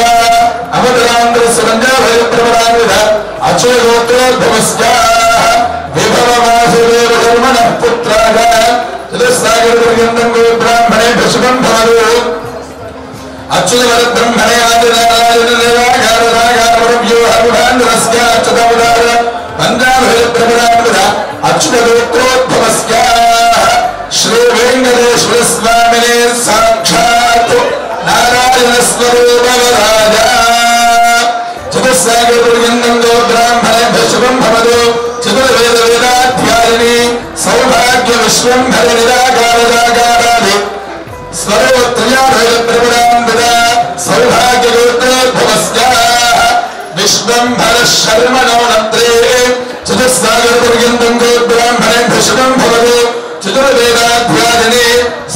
अवतरान्तरस्य पञ्चाभयप्रवरान्वित अच्युत गोत्रोद्भवस्य विभववासुदेवधर्मणः पुत्राः चतुस्सागरपर्यन्तं गोब्राह्मणे शुभम भवतु अच्युत परब्रह्मणे आदिनारायणनागारनागारव्यूहादिभान्दरस्य अच्युतावतार पञ्चाभयप्रवरान्वित अच्युत गोत्रोद्भवस्य श्री वेंकटेश्वर स्वामिने साक्षात् नारायण स्वरूप राजा चतुस्सागरपर्यन्तं गोब्राह्मणे शुभं भवतु चतुर्वेद वेदाध्यायिनी सौभाग्य विश्वंभर निराकारदाकारादि स्वरोत्रयाभयप्रवरान्वित सौभाग्य गोत्रोद्भवस्य विश्वंभर शर्मणो नत्रे चतुस्सागरपर्यन्तं गोब्राह्मणे शुभं भवतु चतुर्वेदाध्यायिनी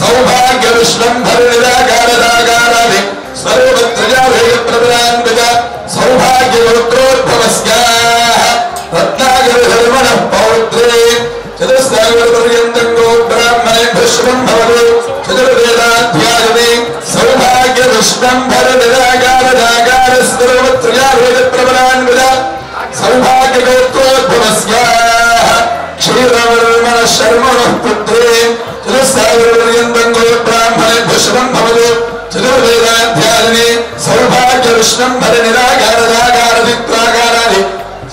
सौभाग्य विश्वंभर निराकारदाकारादि स्वरूपत्रयाभयप्रवरान्वित सौभाग्य गोत्रोद्भवस्य रत्नाकरधर्मणः पौत्रे चतुस्सागरपर्यन्तं गोब्राह्मणे शुभं भवतु चतुर्वेदाध्यायिनी सौभाग्य विश्वंभर निराकारदाकार स्वरूपत्रयाभयप्रवरान्वित सौभाग्य गोत्रोद्भवस्य क्षीरवर्मण शर्मणः पुत्रे चतुस्सागरपर्यन्तं गोब्राह्मणे शुभं भवतु चतुर्वेदाध्यायिनी सौभाग्य विश्वंभर निराकारदाकारादि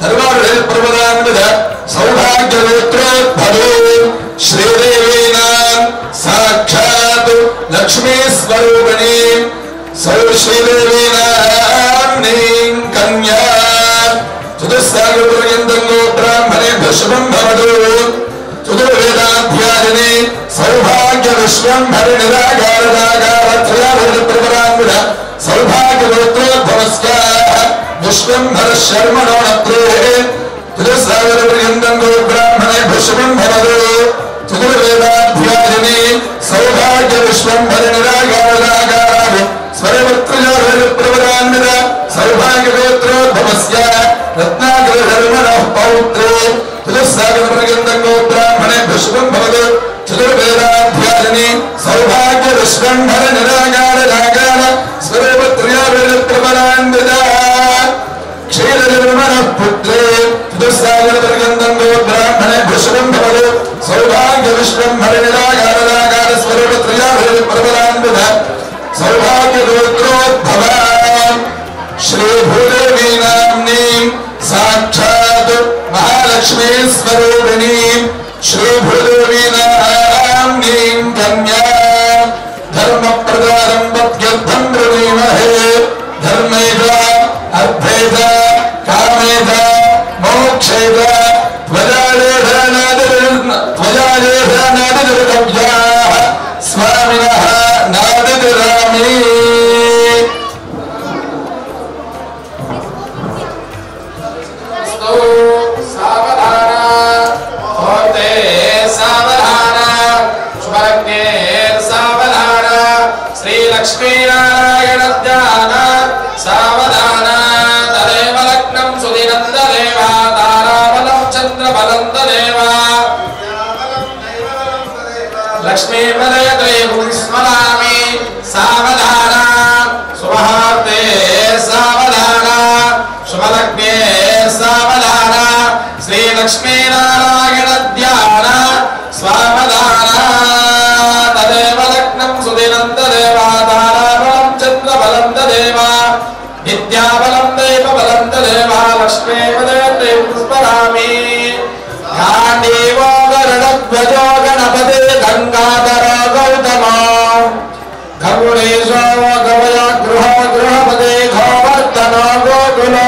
सर्वाभयप्रवरान्वित सौभाग्य गोत्रोद्भवो श्रीदेवीनां साक्षात् लक्ष्मी स्वरूपिणी श्रीदेवीनां कन्या चतुस्सागरपर्यन्तं गोब्राह्मणे शुभं भवतु चतुर्वेदाध्यायिनी सौभाग्य विश्वंभर निराकारदाकारत्रयाभयप्रवरान्वित सौभाग्य गोत्रोद्भवस्य विश्वंभर शर्मणो नत्रे चतुस्सागरपर्यन्तं गोब्राह्मणे शुभं भवतु चतुर्वेदाध्यायिनी सौभाग्य विश्वंभर निराकारदाकारादि स्वरवत्रयाभयप्रवरान्वित सौभाग्य गोत्रोद्भवस्य रत्नाकरधर्मणः पौत्रे चतुस्सागरपर्यन्तं गोब्राह्मणे शुभं भवतु चतुर्वेदाध्यायिनी सौभाग्य विश्वंभर निराकारदाकार स्वरूपत्रयाभयप्रवरान्वित क्षीरनिर्मणः पुत्रे चतुस्सागरपर्यन्तं गोब्राह्मणे शुभं भवतु सौभाग्य विश्वंभर निराकारदाकार स्वरूपत्रयाभयप्रवरान्वित सौभाग्य गोत्रोद्भव श्रीभूदेवी नाम्नीं साक्षात् महालक्ष्मी स्वरूपिणी श्रीभूदेवी नाम्नीं कन्या धर्मप्रदानं वक्यर्थं प्रणीमहे धर्मेज अर्थेज कामेज मोक्षेज त्वजालेधनादिर्गव्याः स्वामिनः नादिरामि लक्ष्मीनारायण ध्यान सावधान तदेव लग्नं सुदिनन्ददेवा ताराबलं चन्द्रबलं तदेवा लक्ष्मीपदयते स्मरामि सावधान शुभहार्ते सावधान शुभलग्ने सावधान श्रीलक्ष्मीनारायण ध्यान स्वावधान तदेव लग्नं सुदिनन्ददेवा ताराबलं चन्द्रबलं तदेवा विद्याबलं दैवबलं तदेवा लक्ष्मीपदयते स्मरामि गाण्डीवो गरुडध्वजो गणपते गङ्गाधरो गौतमो गौरीशो गवयगृहो गृहपते गोवर्धनो गोकुलो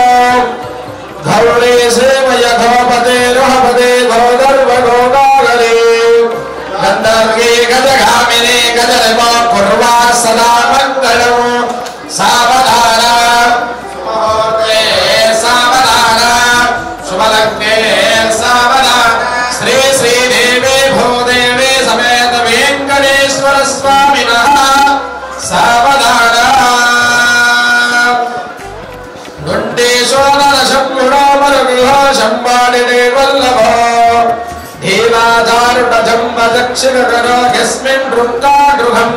गौरीसेवय गोपते रुहपते गोदर्वगो गागरे गन्धर्वी गजगामिनी गजनिमो कुर्वा सदा मङ्गलम् सावधान सावधान शुभलग्ने सावधान श्री श्रीदेवी भूदेवी समेत దక్షిణకరో యస్మిన్ వృత్తాగృహం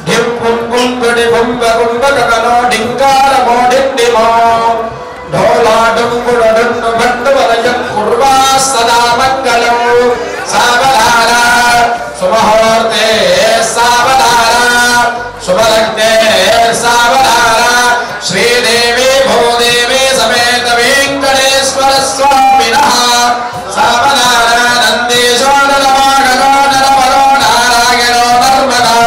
ఢిం పుం పుం గుడి బుంబ బుంబ గగనో డింకారమో డిండిమో ढोलाडुंगुडुंडु भट्टवलयं कुर्वा सदा मंगलं सावधाना सुमुहूर्ते सावधाना शुभलग्ने सावधाना श्रीदेवी भूदेवी समेत वेंकटेश्वर स्वामिनः सावधाना नंदीशो नरवागनो नरवरो नारायणो नर्मदा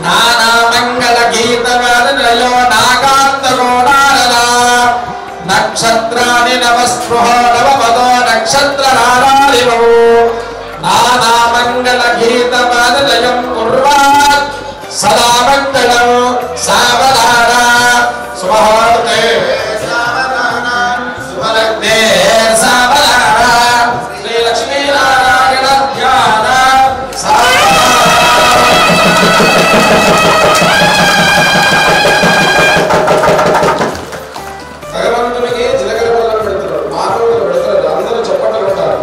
नाना मंगल गीतवादनयो नागान्तको नारदा नक्षत्राणि नवस्पृहो नवपदो नक्षत्रनारादिवो नाना मंगल गीतवादनयं कुर्वात् सदा मंगलं सावधाना सुमुहूर्ते सावधाना सुभलग्ने सावधाना श्री लक्ष्मी नारायण ध्यान భగవంతునికి జీలకర్ర బెల్లం పెడతారు, మానవులకు పెడతారు, అందరూ చప్పట్లు కొట్టారు.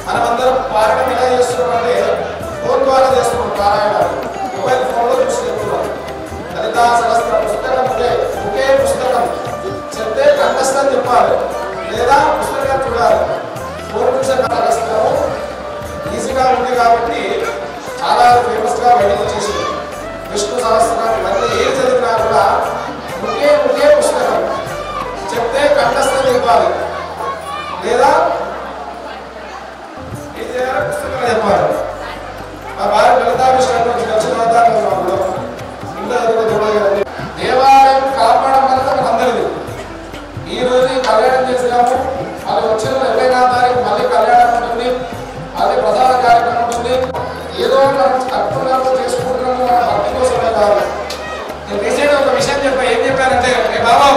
మనమందరం పారాయణ ఎలా చేస్తున్నామంటే ఫోన్ లలితా సహస్ర పుస్తకం ఒకే పుస్తకం చెప్తే కంఠస్థం చెప్పాలి లేదా పుస్తకం చూడాలి. పూర్వపురుష కంఠస్థము ఈజీగా ఉంది కాబట్టి చాలా ఫేమస్గా బయటకు వచ్చేసింది. విష్ణు సహస్రనామం ఇవన్నీ ఏం చదివినా కూడా ఒకే పుస్తకం చెప్తే కంఠస్థం చెప్పాలి లేదా ఏం చేయాలి పుస్తకం చెప్పాలి. మా భార్య లలితాభిషేకం నుంచి వచ్చిన తర్వాత ఇంట్లో చూడగలండి. దేవాలయం కాపాడడం వల్ల మనందరిది. ఈ రోజు కళ్యాణం చేసినాము, అది వచ్చిన 29వ తారీఖు మళ్ళీ కళ్యాణం ఉంటుంది, అది ప్రధాన కార్యక్రమం ఉంటుంది. ఏదో మనం కట్టుకున్నాము చేసుకుంటున్నాము మన భక్తి కోసమే కాదు. నేను రీసెంట్ ఒక విషయం చెప్పాను. ఏం చెప్పానంటే బాబా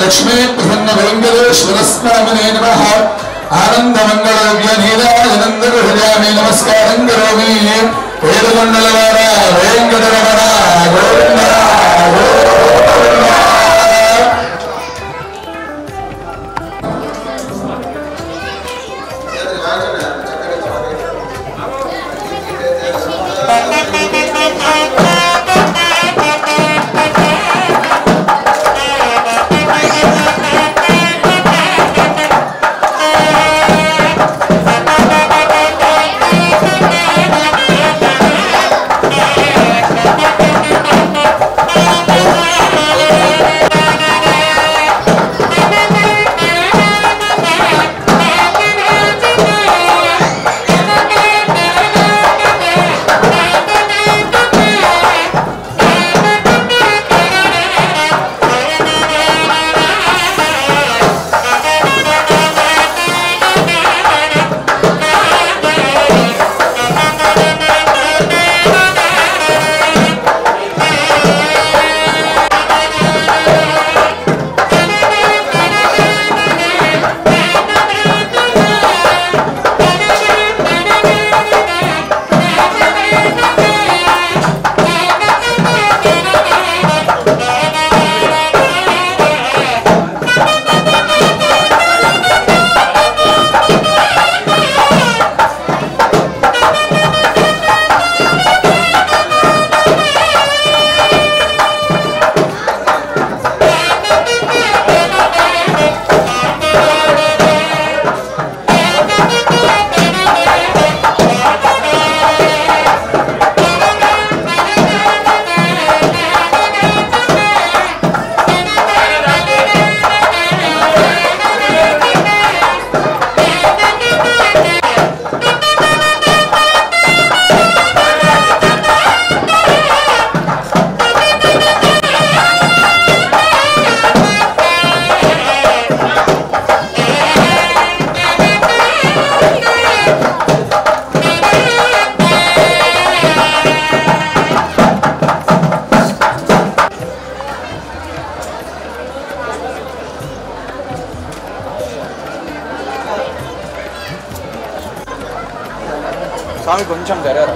లక్ష్మీ ప్రసన్న వెంకటేశ్వర స్వామినే నమః. ఆనందమంగళానందగృహజామి నమస్కారం కరోమి. వేదమండల వార వెంకటరమణ గోవింద స్వామి కొంచెం జరగరా.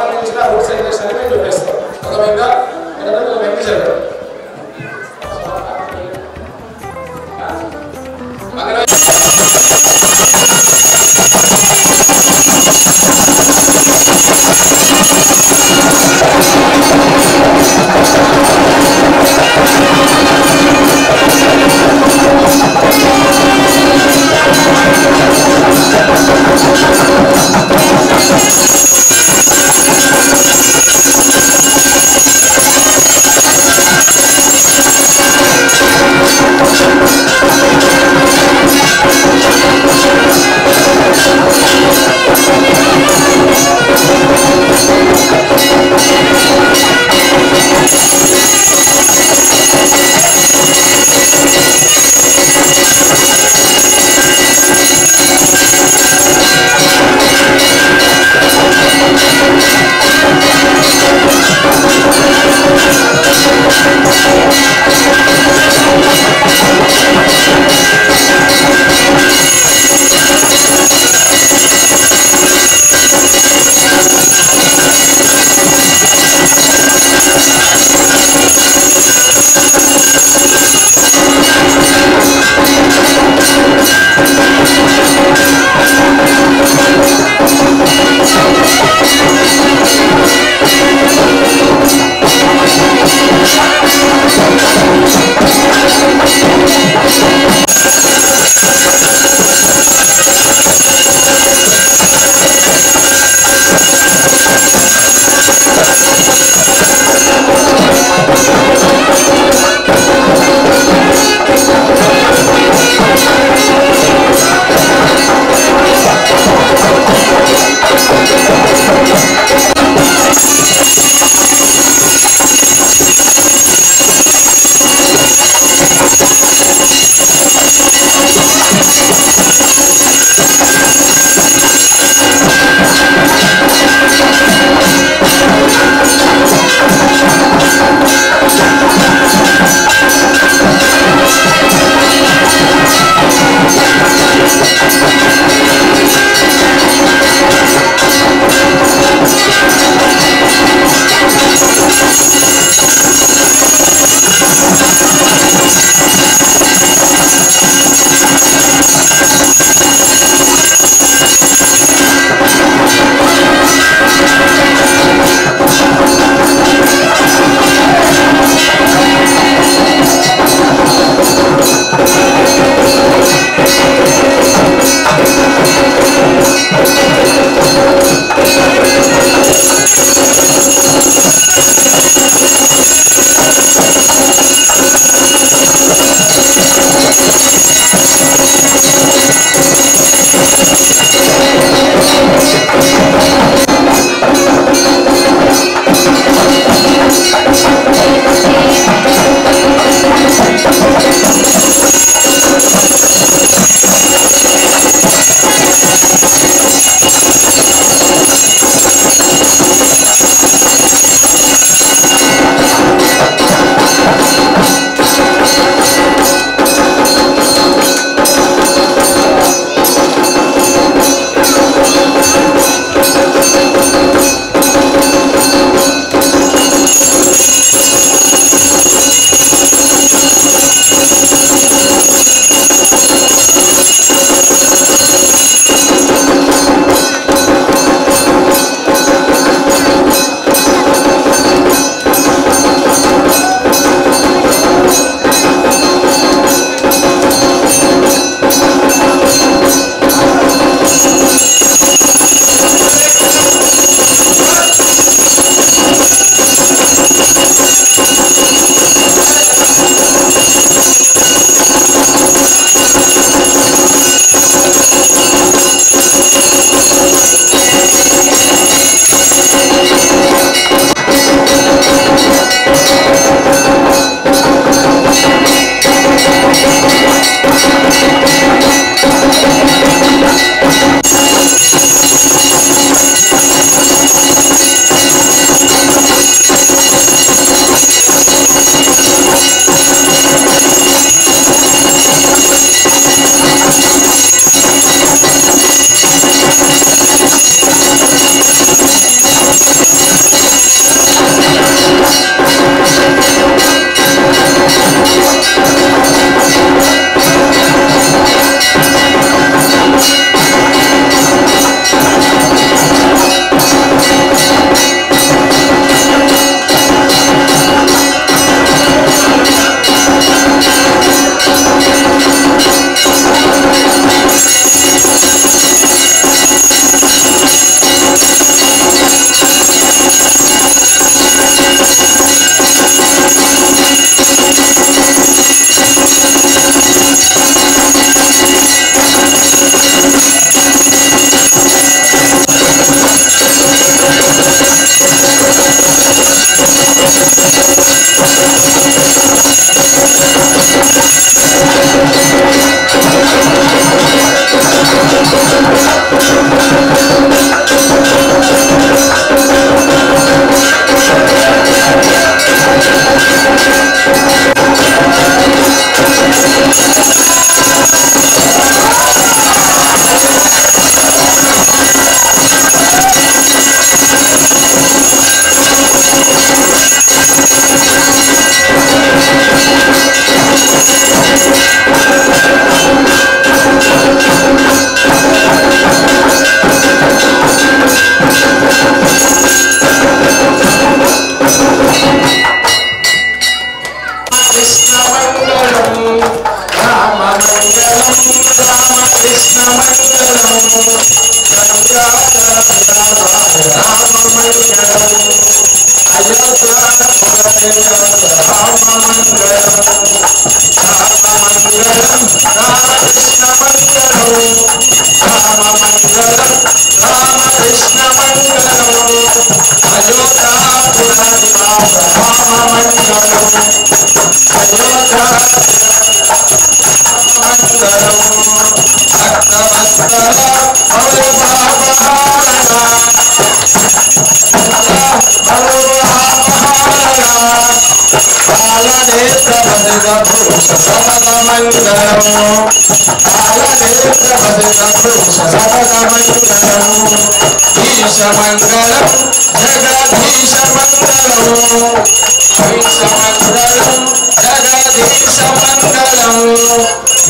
సంబంధించిన రూల్స్ అండ్ రెగ్యులేషన్స్ అన్ని మేము చూపిస్తాం. అర్థమైందా? మీరు వెనక్కి జరగదు.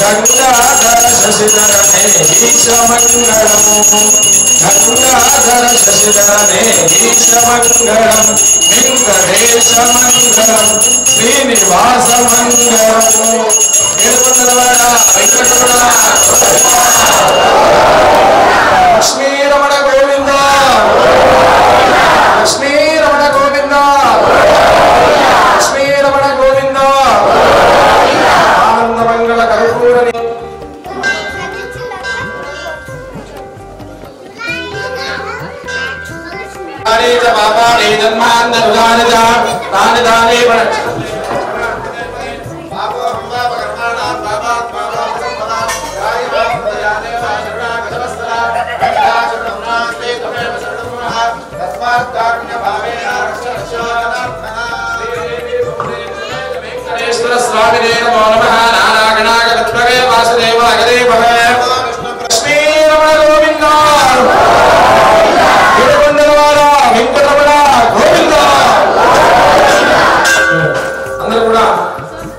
గంగాధర శశిధరనే ఈశమంగళం గంగాధర శశిధరనే ఈశమంగళం వెంకటేశమంగళం శ్రీనివాసమంగళం ఏడుకొండలవాడ వెంకటరమణ లక్ష్మీరమణ గోవింద లక్ష్మీరమణ గోవింద లక్ష్మీరమణ గోవింద ఆనందమంగళ కర్పూరని బాబాని జన్మాంతరుదానిద తాని దాని స్వామినే నమో నమః నారాయణాయ విద్మహే వాసుదేవాయ ధీమహి లక్ష్మీరమణ గోవింద ఏడుకొండలవాడ వెంకటరమణ గోవింద. అందరూ కూడా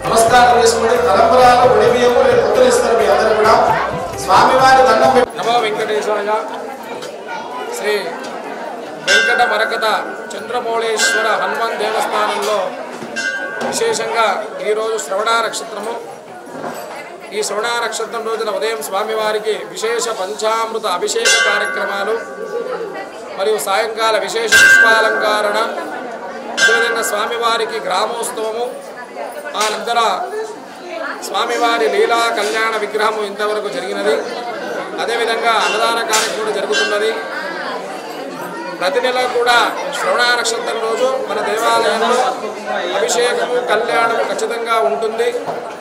నమస్కారం చేసుకోండి. తలంబరాలు ఉడిబియ్యము ఉత్తరిస్తారు. మీ అందరూ కూడా స్వామివారి దండం నమో వెంకటేశాయ. శ్రీ వెంకట మరకత చంద్రమౌళేశ్వర హనుమాన్ దేవస్థానంలో విశేషంగా ఈరోజు శ్రవణ నక్షత్రము. ఈ శ్రవణ నక్షత్రం రోజున ఉదయం స్వామివారికి విశేష పంచామృత అభిషేక కార్యక్రమాలు మరియు సాయంకాల విశేష పుష్పాలంకరణ, అదేవిధంగా స్వామివారికి గ్రామోత్సవము, అనంతర స్వామివారి లీలా కళ్యాణ విగ్రహము ఇంతవరకు జరిగినది. అదేవిధంగా అన్నదాన కార్యక్రమం జరుగుతున్నది. ప్రతి నెల కూడా శ్రవణ నక్షత్రం రోజు మన దేవాలయంలో అభిషేకము కళ్యాణము ఖచ్చితంగా ఉంటుంది.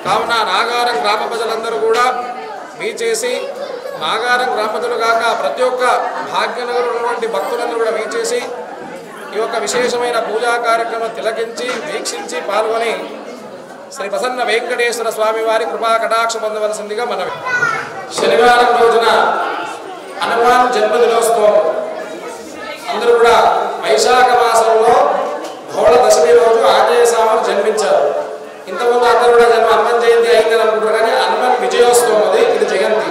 కావున నాగారం గ్రామ ప్రజలందరూ కూడా వీచేసి, నాగారం గ్రామ ప్రజలు కాక ప్రతి ఒక్క భాగ్యనగర్ ఉన్నటువంటి భక్తులందరూ కూడా వీచేసి ఈ యొక్క విశేషమైన పూజా కార్యక్రమం తిలకించి వీక్షించి పాల్గొని శ్రీ ప్రసన్న వెంకటేశ్వర స్వామి వారి కృపా కటాక్ష పొందవలసిందిగా మనవి. శనివారం రోజున హనుమాన్ జన్మదినోత్సవం. అందరూ కూడా వైశాఖ మాసంలో బహుళ దశమి రోజు ఆంజనేయ స్వామి జన్మించారు. ఇంతకుముందు అందరూ కూడా హనుమాన్ జయంతి అయిందని అనుకుంటారు, కానీ హనుమాన్ విజయోత్సవం అది. ఇది జయంతి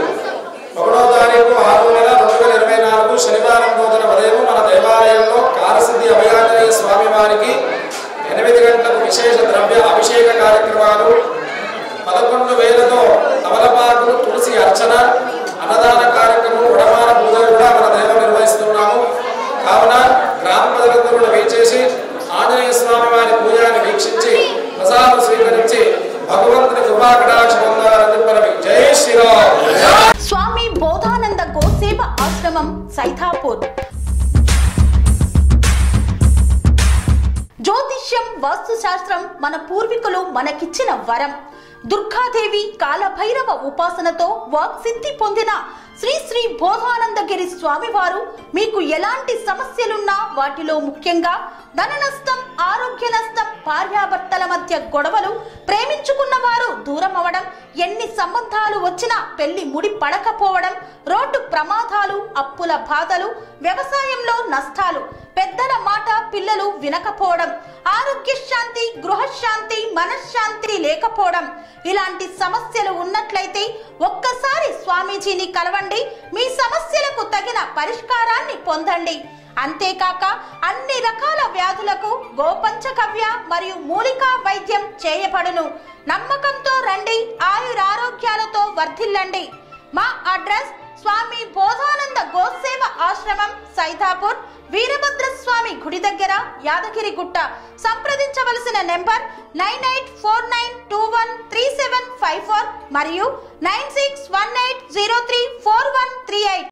1వ తారీఖు 6వ నెల 2024 శనివారం రోజున ఉదయం మన దేవాలయంలో కారసిద్ధి అభయాంజనేయ స్వామి వారికి 8 గంటలకు విశేష ద్రవ్య అభిషేక కార్యక్రమాలు, 11,000తో తమలపాకులు, తులసి అర్చన, అన్నదాన కార్యక్రమం, ఉడమాన పూజలు కూడా మన దేవం నిర్వహిస్తున్నాము. కావున గ్రామ ప్రజలందరూ కూడా వేచేసి ఆంజనేయ స్వామి వారి పూజాన్ని వీక్షించి ప్రసాదం స్వీకరించి భగవంతుని కృపా కటాక్ష పొందాలని మనవి. జై శ్రీరామ్. స్వామి బోధానంద గోసేవ ఆశ్రమం సైథాపూర్. జ్యోతిష్యం, వాస్తుశాస్త్రం మన పూర్వీకులు మనకిచ్చిన వరం. దుర్గాదేవి, కాలభైరవ ఉపాసనతో వాక్సిద్ధి పొందిన శ్రీ శ్రీ బోధానందగిరి స్వామివారు మీకు ఎలాంటి సమస్యలున్నా, వాటిలో ముఖ్యంగా ధన నష్టం, ఆరోగ్య నష్టం, భార్యాభర్తల మధ్య గొడవలు, ప్రేమించుకున్న వారు దూరం అవడం, ఎన్ని సంబంధాలు వచ్చినా పెళ్లి ముడి పడకపోవడం, రోడ్డు ప్రమాదాలు, అప్పుల బాధలు, వ్యవసాయంలో నష్టాలు, పెద్దల మాట పిల్లలు వినకపోవడం, ఆరోగ్య శాంతి, గృహశాంతి, మనశ్శాంతి లేకపోవడం, ఇలాంటి సమస్యలు ఉన్నట్లయితే ఒక్కసారి స్వామీజీని కలవండి. మీ సమస్యలకు తగిన పరిష్కారాన్ని పొందండి. అంతేకాక అన్ని రకాల వ్యాధులకు గోపంచకవ్య మరియు మూలికా వైద్యం చేయబడును. నమ్మకంతో రండి, ఆయురారోగ్యాలతో వర్ధిల్లండి. మా అడ్రస్ స్వామి బోధానంద గోసేవ ఆశ్రమం సైథాపూర్, వీరభద్రస్వామి గుడి దగ్గర, యాదగిరిగుట్ట. సంప్రదించవలసిన నెంబర్ 9849213754 మరియు 9618034138.